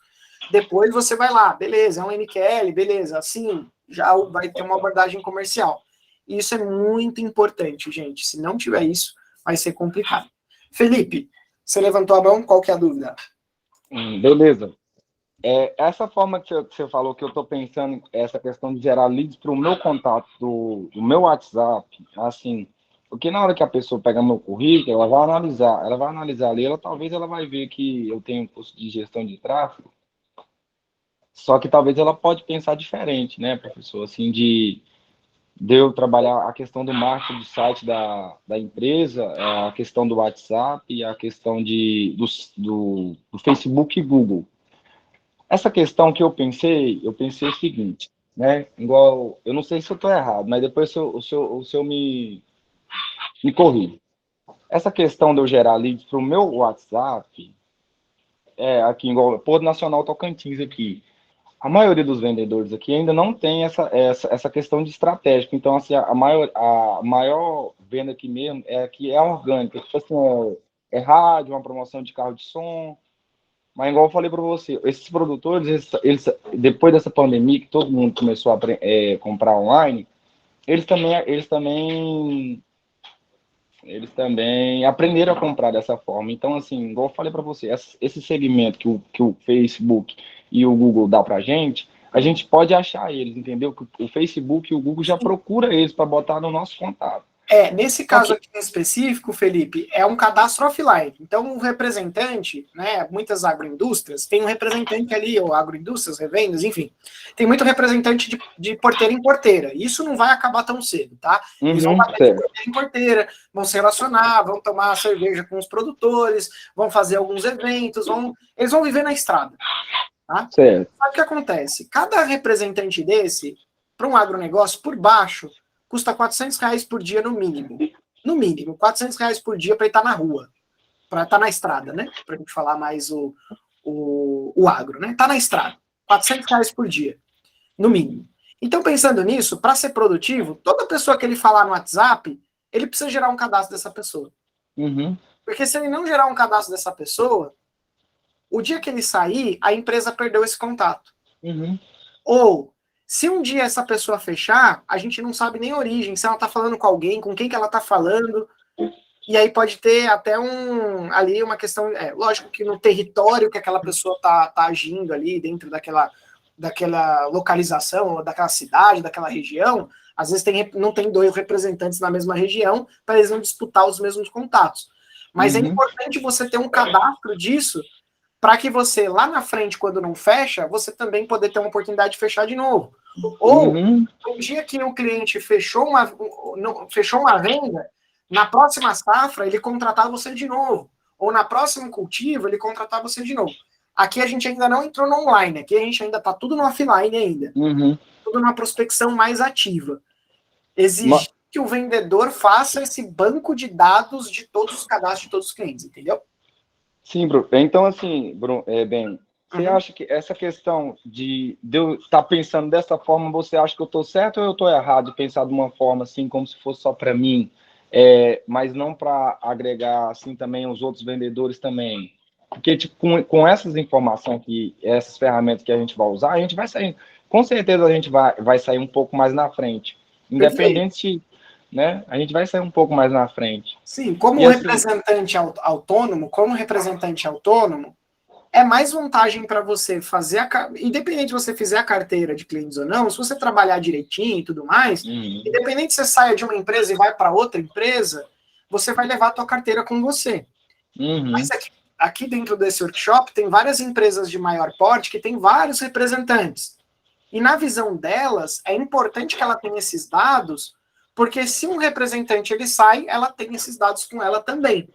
Depois você vai lá, beleza, é um MQL, beleza, assim, já vai ter uma abordagem comercial. Isso é muito importante, gente. Se não tiver isso, vai ser complicado. Felipe, você levantou a mão, qual que é a dúvida? Beleza. Essa forma que você falou, que eu estou pensando, essa questão de gerar leads para o meu contato do meu WhatsApp, assim, Porque na hora que a pessoa pega meu currículo, ela vai analisar ali, talvez ela vai ver que eu tenho um curso de gestão de tráfego, só que talvez ela pode pensar diferente, né, professor, assim, de eu trabalhar a questão do marketing do site da empresa, a questão do WhatsApp e a questão do Facebook e Google. Essa questão que eu pensei o seguinte, né? Igual, eu não sei se eu estou errado, mas depois o senhor me corrija. Essa questão de eu gerar leads para o meu WhatsApp, aqui igual Porto Nacional Tocantins aqui, a maioria dos vendedores aqui ainda não tem essa questão de estratégico. Então, assim, a maior venda aqui mesmo é orgânica. Tipo assim, é rádio, uma promoção de carro de som. Mas, igual eu falei para você, esses produtores, depois dessa pandemia, que todo mundo começou a comprar online, eles também aprenderam a comprar dessa forma. Então, assim, igual eu falei para você, esse segmento que o Facebook e o Google dá para a gente pode achar eles, entendeu? Que o Facebook e o Google já procura eles para botar no nosso contato. Nesse caso aqui em específico, Felipe, é um cadastro offline. Então, o representante, né, muitas agroindústrias, tem um representante ali, ou agroindústrias, revendas, enfim, tem muito representante de porteira em porteira. Isso não vai acabar tão cedo, tá? Eles vão bater de porteira em porteira, vão se relacionar, vão tomar cerveja com os produtores, vão fazer alguns eventos, eles vão viver na estrada, tá? Certo. Sabe o que acontece? Cada representante desse, para um agronegócio, por baixo, custa R$400 por dia no mínimo. No mínimo, R$400 por dia para ele estar na rua. Para estar na estrada, né? Para a gente falar mais o agro, né? Tá na estrada. R$400 por dia. No mínimo. Então, pensando nisso, para ser produtivo, toda pessoa que ele falar no WhatsApp, ele precisa gerar um cadastro dessa pessoa. Uhum. Porque se ele não gerar um cadastro dessa pessoa, o dia que ele sair, a empresa perdeu esse contato. Uhum. Ou, se um dia essa pessoa fechar, a gente não sabe nem a origem, se ela tá falando com alguém, com quem que ela tá falando, e aí pode ter até ali uma questão, lógico que no território que aquela pessoa tá agindo ali, dentro daquela localização, ou daquela cidade, daquela região, às vezes não tem dois representantes na mesma região, para eles não disputar os mesmos contatos. Mas é importante você ter um cadastro disso, para que você, lá na frente, quando não fecha, você também poder ter uma oportunidade de fechar de novo. Ou, um dia que o cliente fechou uma venda, na próxima safra, ele contratar você de novo. Ou na próxima cultivo, ele contratar você de novo. Aqui a gente ainda não entrou no online, aqui a gente ainda está tudo no offline ainda. Tudo numa prospecção mais ativa. Exige que o vendedor faça esse banco de dados de todos os cadastros de todos os clientes, entendeu? Sim, Bruno. Então, assim, Bruno, Ben, você acha que essa questão de eu estar pensando dessa forma, você acha que eu estou certo ou eu estou errado de pensar de uma forma assim, como se fosse só para mim, mas não para agregar assim também os outros vendedores também? Porque tipo, com essas informações que essas ferramentas que a gente vai usar, a gente vai sair, com certeza a gente vai sair um pouco mais na frente, independente, né? A gente vai sair um pouco mais na frente. Sim, como representante autônomo, é mais vantagem para você fazer independente se você fizer a carteira de clientes ou não, se você trabalhar direitinho e tudo mais, independente se você saia de uma empresa e vai para outra empresa, você vai levar a tua carteira com você. Mas aqui dentro desse workshop tem várias empresas de maior porte que tem vários representantes. E na visão delas, é importante que ela tenha esses dados, porque se um representante ele sai, ela tem esses dados com ela também.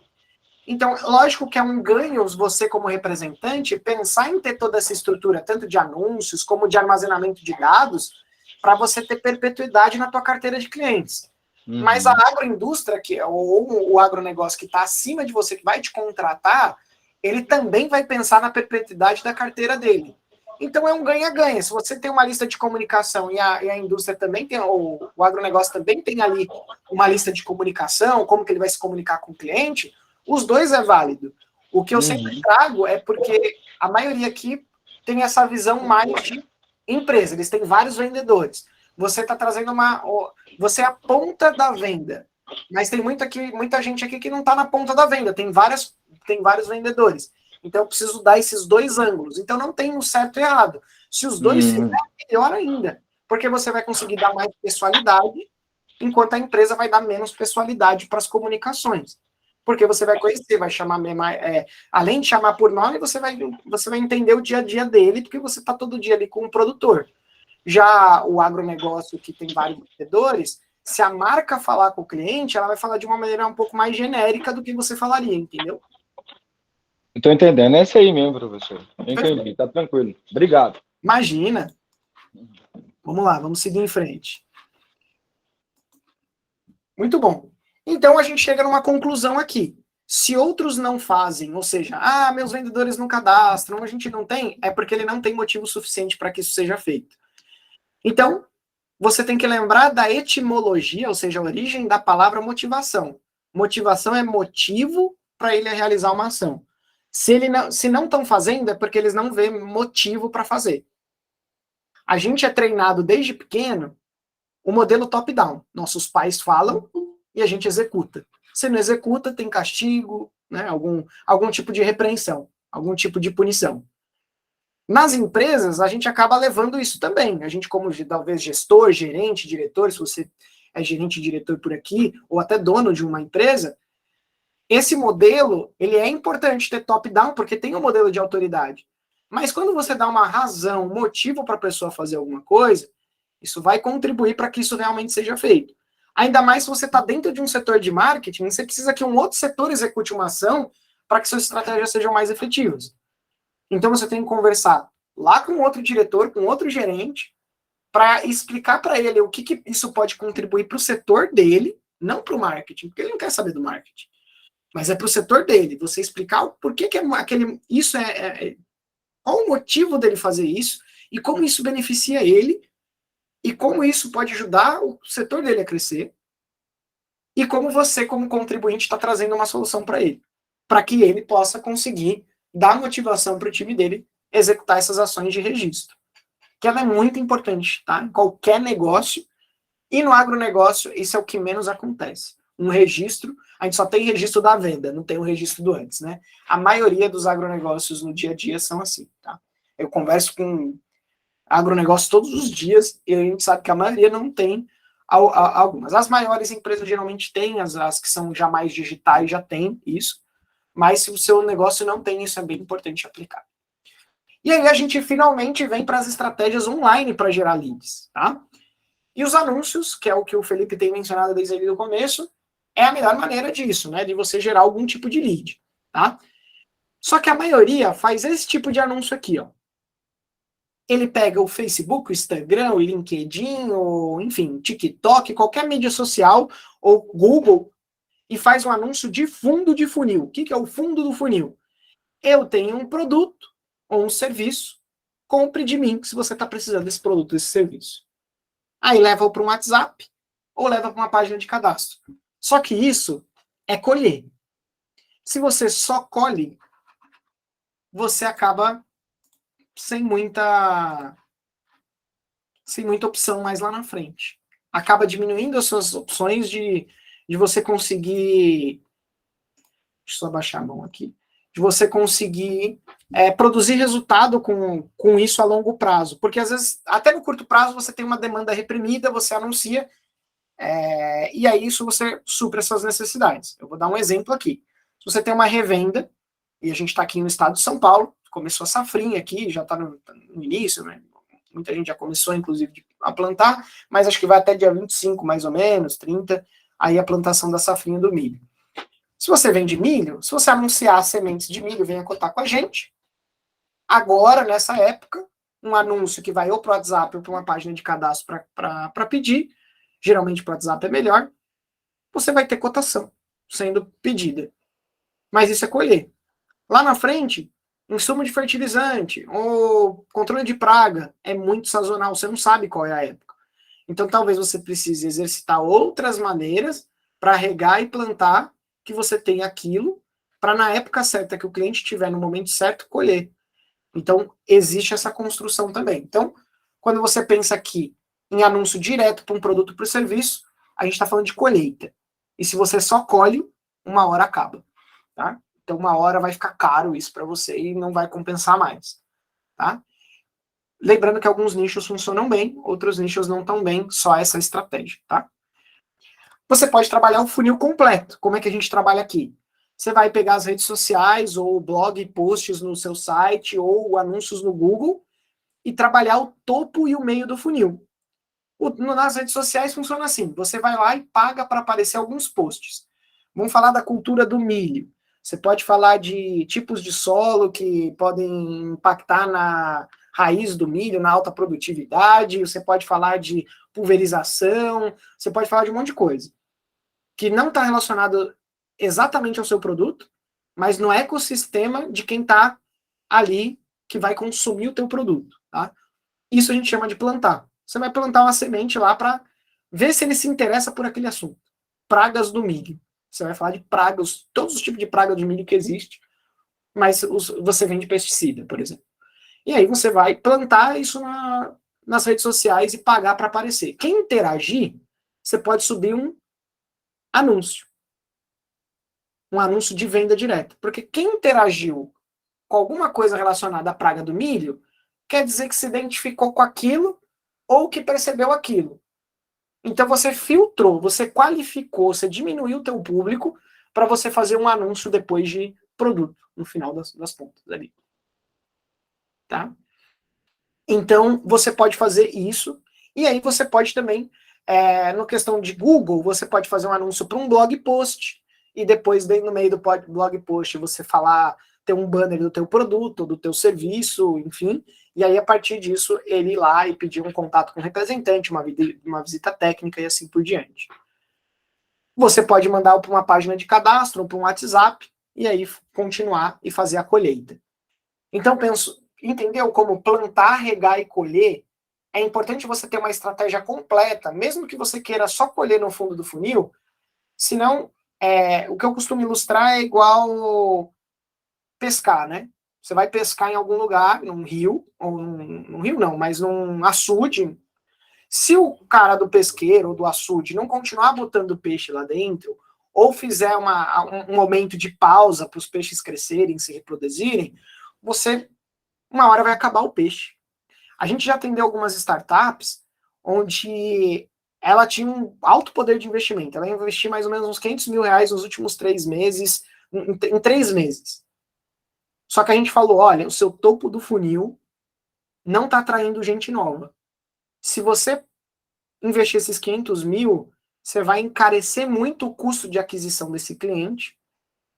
Então, lógico que é um ganho você, como representante, pensar em ter toda essa estrutura, tanto de anúncios como de armazenamento de dados, para você ter perpetuidade na tua carteira de clientes. Mas a agroindústria, ou o agronegócio que está acima de você, que vai te contratar, ele também vai pensar na perpetuidade da carteira dele. Então é um ganha-ganha. Se você tem uma lista de comunicação e a indústria também tem, o agronegócio também tem ali uma lista de comunicação, como que ele vai se comunicar com o cliente, os dois é válido. O que eu sempre trago é porque a maioria aqui tem essa visão mais de empresa, eles têm vários vendedores. Você está trazendo você é a ponta da venda, mas tem muita gente aqui que não está na ponta da venda, tem vários vendedores. Então eu preciso dar esses dois ângulos. Então não tem um certo e errado. Se os dois fizerem, melhor ainda, porque você vai conseguir dar mais pessoalidade enquanto a empresa vai dar menos pessoalidade para as comunicações. Porque você vai conhecer, vai chamar, além de chamar por nome, você vai entender o dia a dia dele, porque você está todo dia ali com o produtor. Já o agronegócio, que tem vários vendedores, se a marca falar com o cliente, ela vai falar de uma maneira um pouco mais genérica do que você falaria, entendeu? Estou entendendo, é isso aí mesmo, professor. Eu entendi, tá tranquilo. Obrigado. Imagina. Vamos lá, vamos seguir em frente. Muito bom. Então a gente chega numa conclusão aqui. Se outros não fazem, ou seja, meus vendedores não cadastram, a gente não tem, é porque ele não tem motivo suficiente para que isso seja feito. Então, você tem que lembrar da etimologia, ou seja, a origem da palavra motivação. Motivação é motivo para ele realizar uma ação. Se não estão fazendo, é porque eles não vêem motivo para fazer. A gente é treinado desde pequeno o modelo top-down. Nossos pais falam e a gente executa. Se não executa, tem castigo, né, algum tipo de repreensão, algum tipo de punição. Nas empresas, a gente acaba levando isso também. A gente, como talvez gestor, gerente, diretor, se você é gerente e diretor por aqui, ou até dono de uma empresa, esse modelo, ele é importante ter top-down, porque tem um modelo de autoridade. Mas quando você dá uma razão, um motivo para a pessoa fazer alguma coisa, isso vai contribuir para que isso realmente seja feito. Ainda mais se você está dentro de um setor de marketing, você precisa que um outro setor execute uma ação para que suas estratégias sejam mais efetivas. Então você tem que conversar lá com outro diretor, com outro gerente, para explicar para ele o que isso pode contribuir para o setor dele, não para o marketing, porque ele não quer saber do marketing, mas é para o setor dele. Você explicar o porquê que qual o motivo dele fazer isso e como isso beneficia ele e como isso pode ajudar o setor dele a crescer e como você, como contribuinte, está trazendo uma solução para ele, para que ele possa conseguir dar motivação para o time dele executar essas ações de registro. Que ela é muito importante, tá? Em qualquer negócio, e no agronegócio, isso é o que menos acontece. Um registro, a gente só tem registro da venda, não tem o registro do antes, né? A maioria dos agronegócios no dia a dia são assim, tá? Eu converso com agronegócio todos os dias, e a gente sabe que a maioria não tem algumas. As maiores empresas geralmente têm, as que são já mais digitais já têm isso, mas se o seu negócio não tem, isso é bem importante aplicar. E aí a gente finalmente vem para as estratégias online para gerar leads, tá? E os anúncios, que é o que o Felipe tem mencionado desde ali do começo, é a melhor maneira disso, né? De você gerar algum tipo de lead, tá? Só que a maioria faz esse tipo de anúncio aqui, ó. Ele pega o Facebook, o Instagram, o LinkedIn, ou, enfim, TikTok, qualquer mídia social, ou Google, e faz um anúncio de fundo de funil. O que é o fundo do funil? Eu tenho um produto ou um serviço, compre de mim se você está precisando desse produto, desse serviço. Aí leva para um WhatsApp ou leva para uma página de cadastro. Só que isso é colher. Se você só colhe, você acaba sem muita opção mais lá na frente. Acaba diminuindo as suas opções de você conseguir... Deixa eu só abaixar a mão aqui. De você conseguir produzir resultado com isso a longo prazo. Porque, às vezes, até no curto prazo, você tem uma demanda reprimida, você anuncia, e aí isso você supre as suas necessidades. Eu vou dar um exemplo aqui. Se você tem uma revenda, e a gente está aqui no estado de São Paulo, começou a safrinha aqui, já está no início, né? Muita gente já começou, inclusive, a plantar, mas acho que vai até dia 25, mais ou menos, 30, aí a plantação da safrinha do milho. Se você vende milho, se você anunciar sementes de milho, venha cotar com a gente. Agora, nessa época, um anúncio que vai ou para o WhatsApp ou para uma página de cadastro para pedir, geralmente para o WhatsApp é melhor, você vai ter cotação sendo pedida. Mas isso é colher. Lá na frente, insumo de fertilizante ou controle de praga é muito sazonal, você não sabe qual é a época. Então, talvez você precise exercitar outras maneiras para regar e plantar que você tenha aquilo, para na época certa que o cliente tiver no momento certo, colher. Então, existe essa construção também. Então, quando você pensa aqui em anúncio direto para um produto para o serviço, a gente está falando de colheita. E se você só colhe, uma hora acaba. Tá? Então, uma hora vai ficar caro isso para você e não vai compensar mais. Tá? Lembrando que alguns nichos funcionam bem, outros nichos não tão bem, só essa estratégia. Tá? Você pode trabalhar o funil completo. Como é que a gente trabalha aqui? Você vai pegar as redes sociais, ou blog posts no seu site, ou anúncios no Google, e trabalhar o topo e o meio do funil. Nas redes sociais funciona assim, você vai lá e paga para aparecer alguns posts. Vamos falar da cultura do milho. Você pode falar de tipos de solo que podem impactar na raiz do milho, na alta produtividade, você pode falar de pulverização, você pode falar de um monte de coisa que não está relacionado exatamente ao seu produto, mas no ecossistema de quem está ali que vai consumir o teu produto, tá? Isso a gente chama de plantar. Você vai plantar uma semente lá para ver se ele se interessa por aquele assunto. Pragas do milho. Você vai falar de pragas, todos os tipos de praga de milho que existe, mas você vende pesticida, por exemplo. E aí você vai plantar isso nas redes sociais e pagar para aparecer. Quem interagir, você pode subir um anúncio. Um anúncio de venda direta. Porque quem interagiu com alguma coisa relacionada à praga do milho, quer dizer que se identificou com aquilo ou que percebeu aquilo. Então você filtrou, você qualificou, você diminuiu o teu público para você fazer um anúncio depois de produto, no final das contas ali. Tá? Então você pode fazer isso, e aí você pode também, no questão de Google, você pode fazer um anúncio para um blog post, e depois, bem no meio do blog post, você falar, ter um banner do teu produto, do teu serviço, enfim, e aí a partir disso ele ir lá e pedir um contato com o representante, uma visita técnica e assim por diante. Você pode mandar para uma página de cadastro, ou para um WhatsApp, e aí continuar e fazer a colheita. Então, entendeu como plantar, regar e colher? É importante você ter uma estratégia completa, mesmo que você queira só colher no fundo do funil, senão, o que eu costumo ilustrar é igual pescar, né? Você vai pescar em algum lugar, num rio, ou num rio não, mas num açude. Se o cara do pesqueiro ou do açude não continuar botando peixe lá dentro, ou fizer um momento de pausa para os peixes crescerem, se reproduzirem, você, uma hora vai acabar o peixe. A gente já atendeu algumas startups onde ela tinha um alto poder de investimento. Ela investiu mais ou menos uns R$500 mil nos últimos 3 meses, em 3 meses. Só que a gente falou, olha, o seu topo do funil não está atraindo gente nova. Se você investir esses 500 mil, você vai encarecer muito o custo de aquisição desse cliente,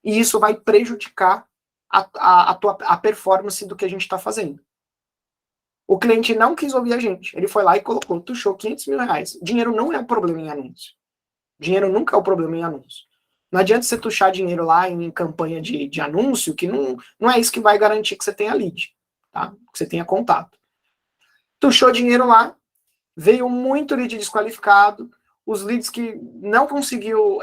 e isso vai prejudicar a performance do que a gente está fazendo. O cliente não quis ouvir a gente. Ele foi lá e colocou, tuchou R$500 mil. Dinheiro não é o problema em anúncio. Dinheiro nunca é o problema em anúncio. Não adianta você tuchar dinheiro lá em campanha de anúncio, que não é isso que vai garantir que você tenha lead, tá? Que você tenha contato. Tuchou dinheiro lá, veio muito lead desqualificado, os leads que não conseguiu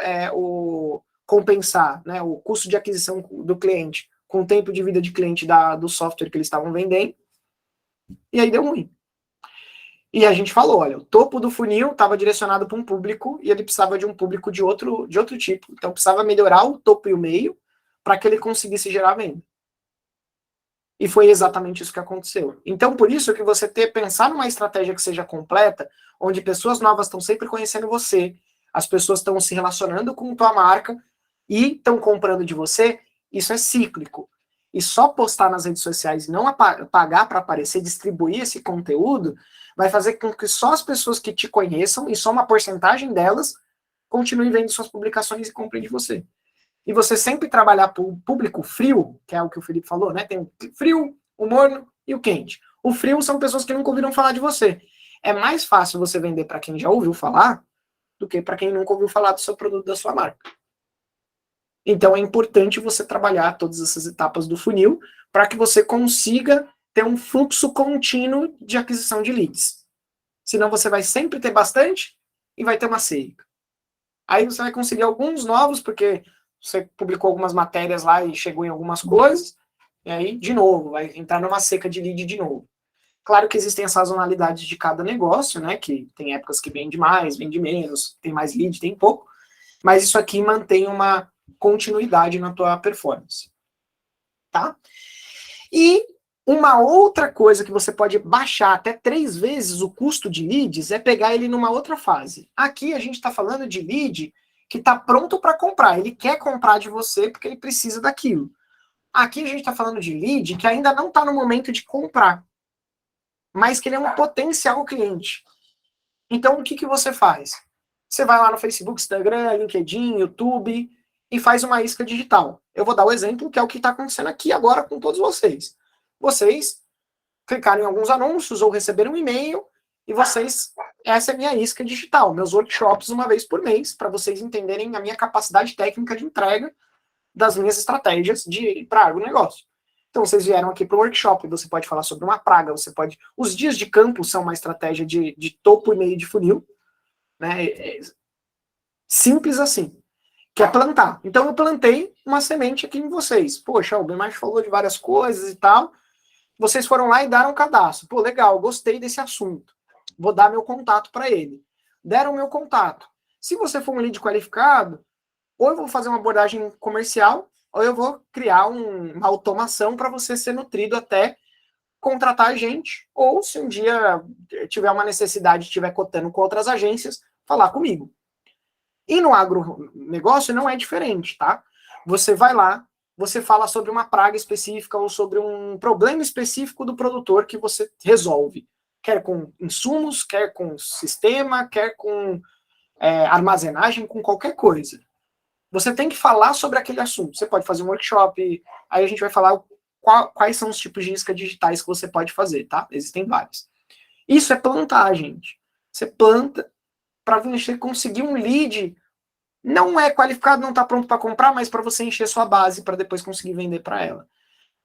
compensar, né, o custo de aquisição do cliente com o tempo de vida de cliente do software que eles estavam vendendo, e aí deu ruim. E a gente falou, olha, o topo do funil estava direcionado para um público e ele precisava de um público de outro tipo. Então precisava melhorar o topo e o meio para que ele conseguisse gerar venda. E foi exatamente isso que aconteceu. Então, por isso que você pensar numa estratégia que seja completa, onde pessoas novas estão sempre conhecendo você, as pessoas estão se relacionando com tua marca e estão comprando de você, isso é cíclico. E só postar nas redes sociais e não pagar para aparecer, distribuir esse conteúdo, vai fazer com que só as pessoas que te conheçam, e só uma porcentagem delas, continuem vendo suas publicações e comprem de você. E você sempre trabalhar para o público frio, que é o que o Felipe falou, né? Tem o frio, o morno e o quente. O frio são pessoas que nunca ouviram falar de você. É mais fácil você vender para quem já ouviu falar do que para quem nunca ouviu falar do seu produto, da sua marca. Então é importante você trabalhar todas essas etapas do funil para que você consiga ter um fluxo contínuo de aquisição de leads. Senão você vai sempre ter bastante e vai ter uma seca. Aí você vai conseguir alguns novos, porque você publicou algumas matérias lá e chegou em algumas coisas, e aí, de novo, vai entrar numa seca de lead de novo. Claro que existem as sazonalidades de cada negócio, né, que tem épocas que vende mais, vende menos, tem mais lead, tem pouco, mas isso aqui mantém uma continuidade na tua performance. Tá? E Uma outra coisa que você pode baixar até 3 vezes o custo de leads é pegar ele numa outra fase. Aqui a gente está falando de lead que está pronto para comprar. Ele quer comprar de você porque ele precisa daquilo. Aqui a gente está falando de lead que ainda não está no momento de comprar, mas que ele é um potencial cliente. Então, o que você faz? Você vai lá no Facebook, Instagram, LinkedIn, YouTube e faz uma isca digital. Eu vou dar o exemplo que é o que está acontecendo aqui agora com todos vocês. Vocês clicaram em alguns anúncios ou receberam um e-mail e essa é a minha isca digital, meus workshops uma vez por mês, para vocês entenderem a minha capacidade técnica de entrega das minhas estratégias para agronegócio. Então, vocês vieram aqui para o workshop, você pode falar sobre uma praga, os dias de campo são uma estratégia de topo e meio de funil, né? Simples assim, que é plantar. Então, eu plantei uma semente aqui em vocês. Poxa, o Bemar falou de várias coisas e tal, vocês foram lá e deram um cadastro. Pô, legal, gostei desse assunto. Vou dar meu contato para ele. Deram meu contato. Se você for um lead qualificado, ou eu vou fazer uma abordagem comercial, ou eu vou criar uma automação para você ser nutrido até contratar a gente, ou se um dia tiver uma necessidade, estiver cotando com outras agências, falar comigo. E no agronegócio não é diferente, tá? Você vai lá, você fala sobre uma praga específica ou sobre um problema específico do produtor que você resolve. Quer com insumos, quer com sistema, quer com armazenagem, com qualquer coisa. Você tem que falar sobre aquele assunto. Você pode fazer um workshop, aí a gente vai falar quais são os tipos de isca digitais que você pode fazer, tá? Existem vários. Isso é plantar, gente. Você planta para você conseguir um lead. Não é qualificado, não está pronto para comprar, mas para você encher sua base para depois conseguir vender para ela.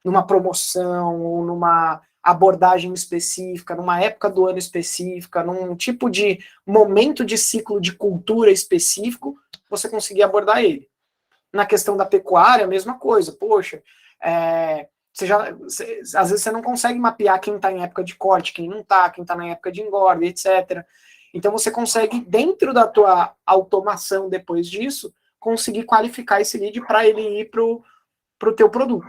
Numa promoção, ou numa abordagem específica, numa época do ano específica, num tipo de momento de ciclo de cultura específico, você conseguir abordar ele. Na questão da pecuária, a mesma coisa. Poxa, às vezes você não consegue mapear quem está em época de corte, quem não está, quem está na época de engorda, etc. Então você consegue, dentro da tua automação depois disso, conseguir qualificar esse lead para ele ir para o teu produto,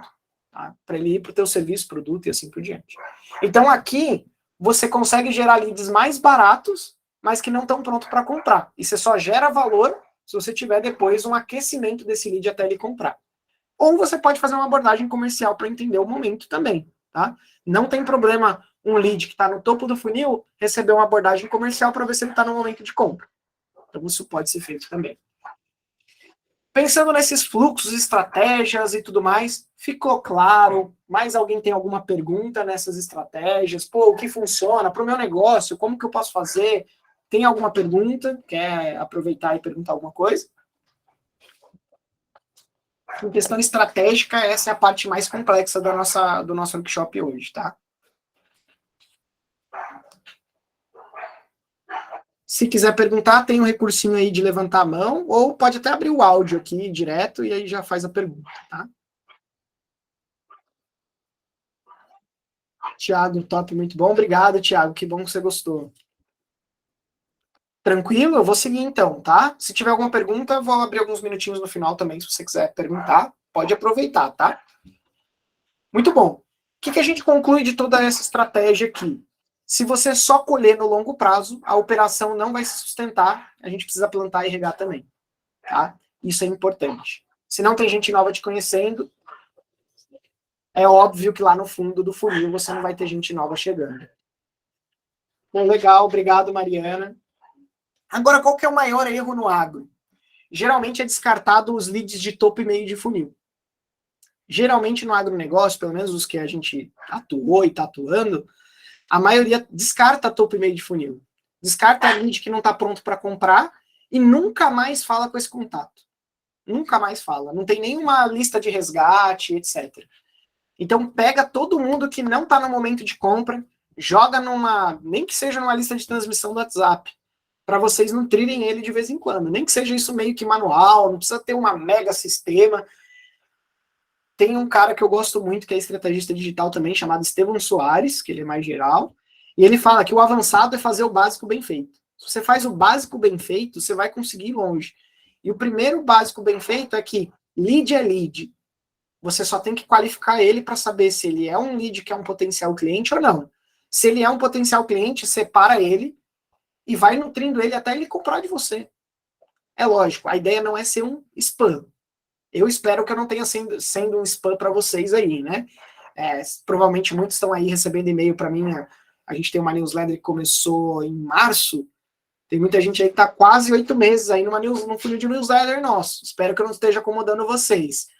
tá? Para ele ir para o teu serviço, produto e assim por diante. Então aqui você consegue gerar leads mais baratos, mas que não estão prontos para comprar. E você só gera valor se você tiver depois um aquecimento desse lead até ele comprar. Ou você pode fazer uma abordagem comercial para entender o momento também, tá? Não tem problema um lead que está no topo do funil receber uma abordagem comercial para ver se ele está no momento de compra. Então isso pode ser feito também. Pensando nesses fluxos, estratégias e tudo mais, ficou claro? Mais alguém tem alguma pergunta nessas estratégias? Pô, o que funciona para o meu negócio? Como que eu posso fazer? Tem alguma pergunta? Quer aproveitar e perguntar alguma coisa? Em questão estratégica, essa é a parte mais complexa do nosso workshop hoje, tá? Se quiser perguntar, tem um recursinho aí de levantar a mão, ou pode até abrir o áudio aqui direto e aí já faz a pergunta, tá? Tiago, top, muito bom. Obrigado, Tiago, que bom que você gostou. Tranquilo? Eu vou seguir então, tá? Se tiver alguma pergunta, eu vou abrir alguns minutinhos no final também, se você quiser perguntar, pode aproveitar, tá? Muito bom. O que a gente conclui de toda essa estratégia aqui? Se você só colher no longo prazo, a operação não vai se sustentar, a gente precisa plantar e regar também, tá? Isso é importante. Se não tem gente nova te conhecendo, é óbvio que lá no fundo do funil você não vai ter gente nova chegando. Bom, legal, obrigado, Mariana. Agora, qual que é o maior erro no agro? Geralmente é descartado os leads de topo e meio de funil. Geralmente no agronegócio, pelo menos os que a gente atuou e está atuando, a maioria descarta topo e meio de funil. Descarta a lead que não está pronto para comprar e nunca mais fala com esse contato. Nunca mais fala. Não tem nenhuma lista de resgate, etc. Então pega todo mundo que não está no momento de compra, joga nem que seja numa lista de transmissão do WhatsApp, para vocês nutrirem ele de vez em quando. Nem que seja isso meio que manual, não precisa ter uma mega sistema. Tem um cara que eu gosto muito, que é estrategista digital também, chamado Estevão Soares, que ele é mais geral, e ele fala que o avançado é fazer o básico bem feito. Se você faz o básico bem feito, você vai conseguir ir longe. E o primeiro básico bem feito é que lead é lead. Você só tem que qualificar ele para saber se ele é um lead que é um potencial cliente ou não. Se ele é um potencial cliente, separa ele e vai nutrindo ele até ele comprar de você. É lógico, a ideia não é ser um spam. Eu espero que eu não tenha sendo um spam para vocês aí, né? Provavelmente muitos estão aí recebendo e-mail para mim. A gente tem uma newsletter que começou em março. Tem muita gente aí que está quase 8 meses aí no funil de newsletter nosso. Espero que eu não esteja acomodando vocês.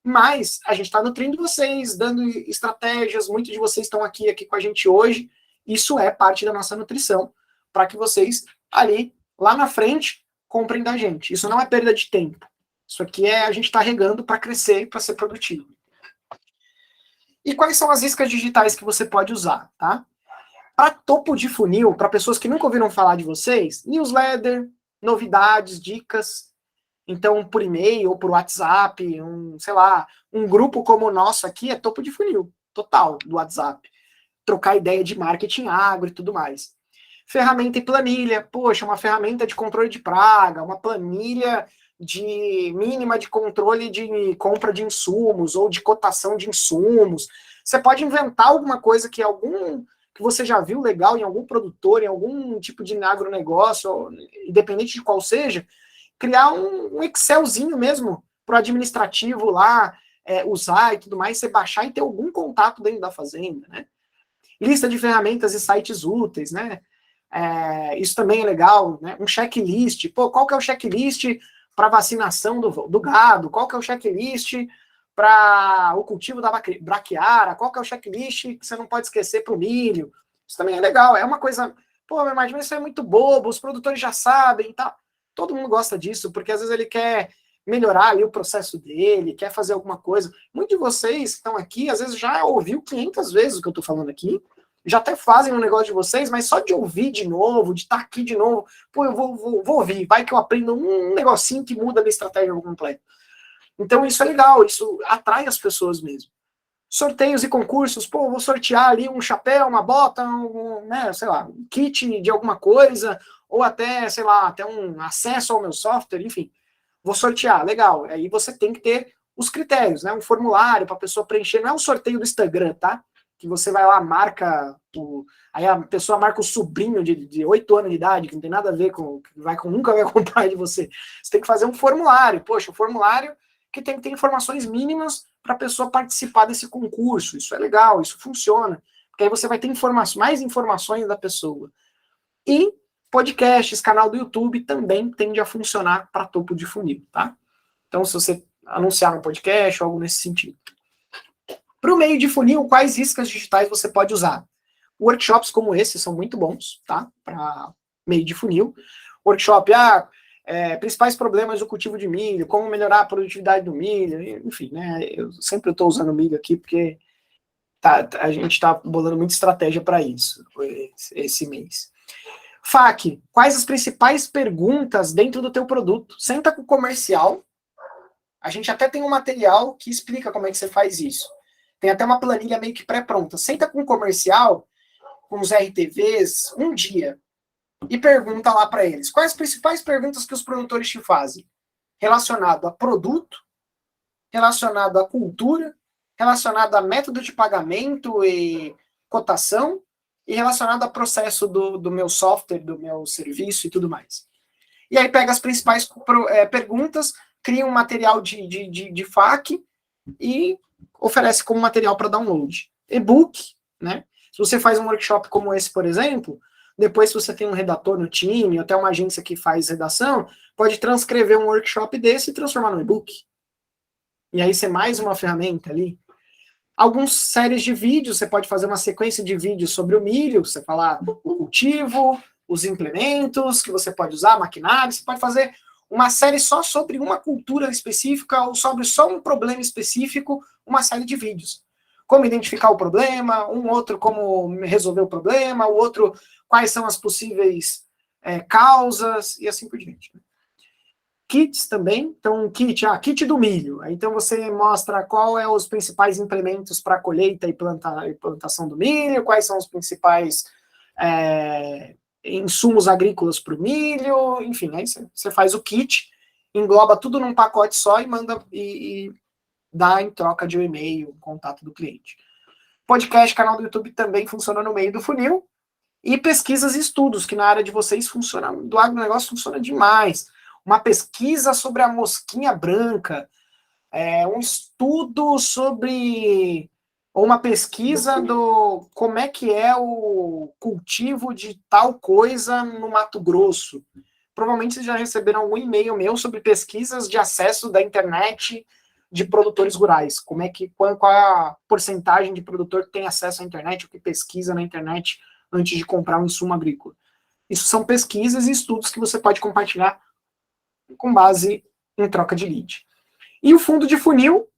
Mas a gente está nutrindo vocês, dando estratégias. Muitos de vocês estão aqui com a gente hoje. Isso é parte da nossa nutrição, para que vocês ali, lá na frente, comprem da gente. Isso não é perda de tempo. Isso aqui a gente está regando para crescer, para ser produtivo. E quais são as iscas digitais que você pode usar, tá? Para topo de funil, para pessoas que nunca ouviram falar de vocês, newsletter, novidades, dicas. Então, por e-mail ou por WhatsApp, um grupo como o nosso aqui é topo de funil, total, do WhatsApp. Trocar ideia de marketing agro e tudo mais. Ferramenta e planilha. Poxa, uma ferramenta de controle de praga, uma planilha mínima de controle de compra de insumos ou de cotação de insumos. Você pode inventar alguma coisa que você já viu legal em algum produtor, em algum tipo de agronegócio, independente de qual seja, criar um Excelzinho mesmo para o administrativo lá usar e tudo mais, você baixar e ter algum contato dentro da fazenda, né? Lista de ferramentas e sites úteis, né? Isso também é legal, né? Um checklist. Qual que é o checklist para vacinação do gado? Qual que é o checklist para o cultivo da braquiária? Qual que é o checklist que você não pode esquecer para o milho? Isso também é legal. É uma coisa... mas isso é muito bobo, os produtores já sabem e tal. Todo mundo gosta disso, porque às vezes ele quer melhorar ali o processo dele, quer fazer alguma coisa. Muitos de vocês que estão aqui, às vezes já ouviu 500 vezes o que eu estou falando aqui, já até fazem um negócio de vocês, mas só de ouvir de novo, de estar aqui de novo, eu vou ouvir, vai que eu aprendo um negocinho que muda a minha estratégia por completo. Então isso é legal, isso atrai as pessoas mesmo. Sorteios e concursos, vou sortear ali um chapéu, uma bota, um kit de alguma coisa, ou até, até um acesso ao meu software, enfim. Vou sortear, legal. Aí você tem que ter os critérios, né? Um formulário para a pessoa preencher. Não é um sorteio do Instagram, tá? Que você vai lá, marca... Aí a pessoa marca o sobrinho de 8 anos de idade, que não tem nada a ver com... nunca vai comprar de você. Você tem que fazer um formulário. Poxa, um formulário que tem que ter informações mínimas para a pessoa participar desse concurso. Isso é legal, isso funciona. Porque aí você vai ter mais informações da pessoa. E podcasts, canal do YouTube também tende a funcionar para topo de funil, tá? Então, se você anunciar no podcast ou algo nesse sentido. Para o meio de funil, quais iscas digitais você pode usar? Workshops como esse são muito bons, tá? Para meio de funil. Workshop, principais problemas do cultivo de milho, como melhorar a produtividade do milho, enfim, né? Eu sempre estou usando milho aqui porque a gente está bolando muita estratégia para isso, esse mês. FAQ, quais as principais perguntas dentro do teu produto? Senta com o comercial. A gente até tem um material que explica como é que você faz isso. Tem até uma planilha meio que pré-pronta. Senta com o comercial, com os RTVs, um dia, e pergunta lá para eles. Quais as principais perguntas que os produtores te fazem? Relacionado a produto, relacionado à cultura, relacionado a método de pagamento e cotação, e relacionado ao processo do meu software, do meu serviço e tudo mais. E aí pega as principais perguntas, cria um material de FAQ e oferece como material para download. E-book, né? Se você faz um workshop como esse, por exemplo, depois se você tem um redator no time, ou até uma agência que faz redação, pode transcrever um workshop desse e transformar no e-book. E aí ser mais uma ferramenta ali. Algumas séries de vídeos, você pode fazer uma sequência de vídeos sobre o milho, você falar o cultivo, os implementos que você pode usar, maquinário, você pode fazer uma série só sobre uma cultura específica ou sobre só um problema específico, uma série de vídeos. Como identificar o problema, um outro como resolver o problema, o outro quais são as possíveis causas e assim por diante. Kits também, então kit do milho. Então você mostra qual é os principais implementos para colheita e plantação do milho, quais são os principais insumos agrícolas para o milho, enfim, aí você faz o kit, engloba tudo num pacote só e manda e dá em troca de um e-mail, um contato do cliente. Podcast, canal do YouTube também funciona no meio do funil. E pesquisas e estudos, que na área de vocês funciona, do agronegócio funciona demais. Uma pesquisa sobre a mosquinha branca, um estudo sobre, ou uma pesquisa do como é que é o cultivo de tal coisa no Mato Grosso. Provavelmente vocês já receberam algum e-mail meu sobre pesquisas de acesso da internet de produtores rurais. Qual é a porcentagem de produtor que tem acesso à internet, o que pesquisa na internet antes de comprar um insumo agrícola. Isso são pesquisas e estudos que você pode compartilhar com base em troca de lead. E o fundo de funil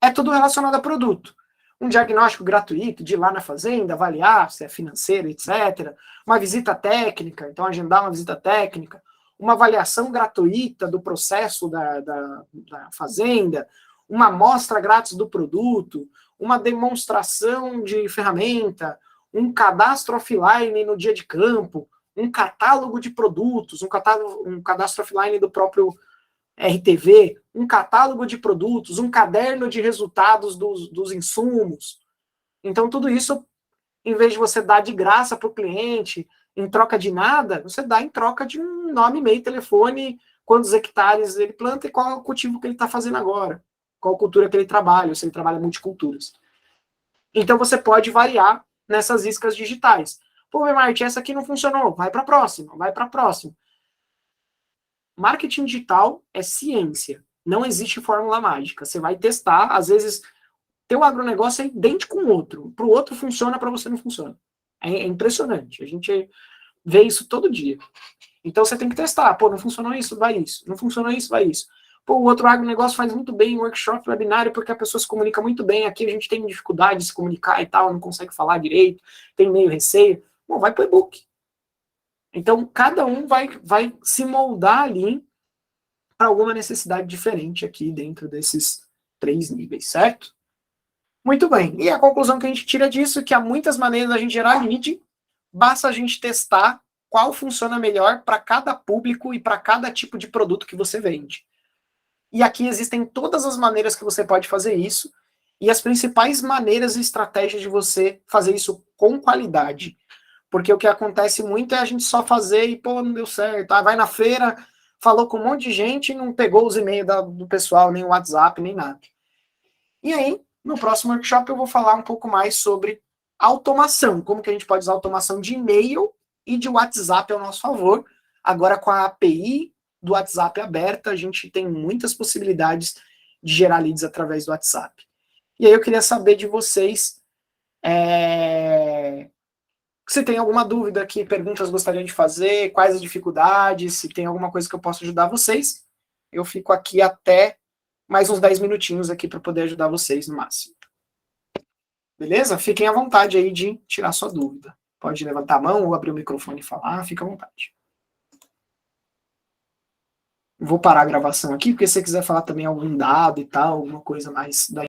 é tudo relacionado a produto. Um diagnóstico gratuito de ir lá na fazenda, avaliar se é financeiro, etc. Uma visita técnica, então agendar uma visita técnica. Uma avaliação gratuita do processo da fazenda. Uma amostra grátis do produto. Uma demonstração de ferramenta. Um cadastro offline no dia de campo. Um catálogo de produtos. Um cadastro offline do próprio RTV, um catálogo de produtos, um caderno de resultados dos insumos. Então, tudo isso, em vez de você dar de graça para o cliente, em troca de nada, você dá em troca de um nome, e-mail, telefone, quantos hectares ele planta e qual é o cultivo que ele está fazendo agora, qual cultura que ele trabalha, ou se ele trabalha multiculturas. Então, você pode variar nessas iscas digitais. Pô, Martin, essa aqui não funcionou, vai para a próxima, vai para a próxima. Marketing digital é ciência. Não existe fórmula mágica. Você vai testar, às vezes, teu agronegócio é idêntico com o outro. Para o outro funciona, para você não funciona. É impressionante. A gente vê isso todo dia. Então você tem que testar. Pô, não funcionou isso, vai isso. Não funcionou isso, vai isso. Pô, o outro agronegócio faz muito bem workshop, webinário, porque a pessoa se comunica muito bem. Aqui a gente tem dificuldade de se comunicar e tal, não consegue falar direito, tem meio receio. Bom, vai pro e-book. Então, cada um vai se moldar ali para alguma necessidade diferente aqui dentro desses 3 níveis, certo? Muito bem. E a conclusão que a gente tira disso é que há muitas maneiras da gente gerar lead, basta a gente testar qual funciona melhor para cada público e para cada tipo de produto que você vende. E aqui existem todas as maneiras que você pode fazer isso e as principais maneiras e estratégias de você fazer isso com qualidade. Porque o que acontece muito é a gente só fazer e, pô, não deu certo. Vai na feira, falou com um monte de gente e não pegou os e-mails do pessoal, nem o WhatsApp, nem nada. E aí, no próximo workshop, eu vou falar um pouco mais sobre automação. Como que a gente pode usar automação de e-mail e de WhatsApp ao nosso favor. Agora, com a API do WhatsApp aberta, a gente tem muitas possibilidades de gerar leads através do WhatsApp. E aí eu queria saber de vocês... Se tem alguma dúvida, que perguntas gostariam de fazer, quais as dificuldades, se tem alguma coisa que eu possa ajudar vocês, eu fico aqui até mais uns 10 minutinhos aqui para poder ajudar vocês no máximo. Beleza? Fiquem à vontade aí de tirar sua dúvida. Pode levantar a mão ou abrir o microfone e falar, fica à vontade. Vou parar a gravação aqui, porque se você quiser falar também algum dado e tal, alguma coisa mais da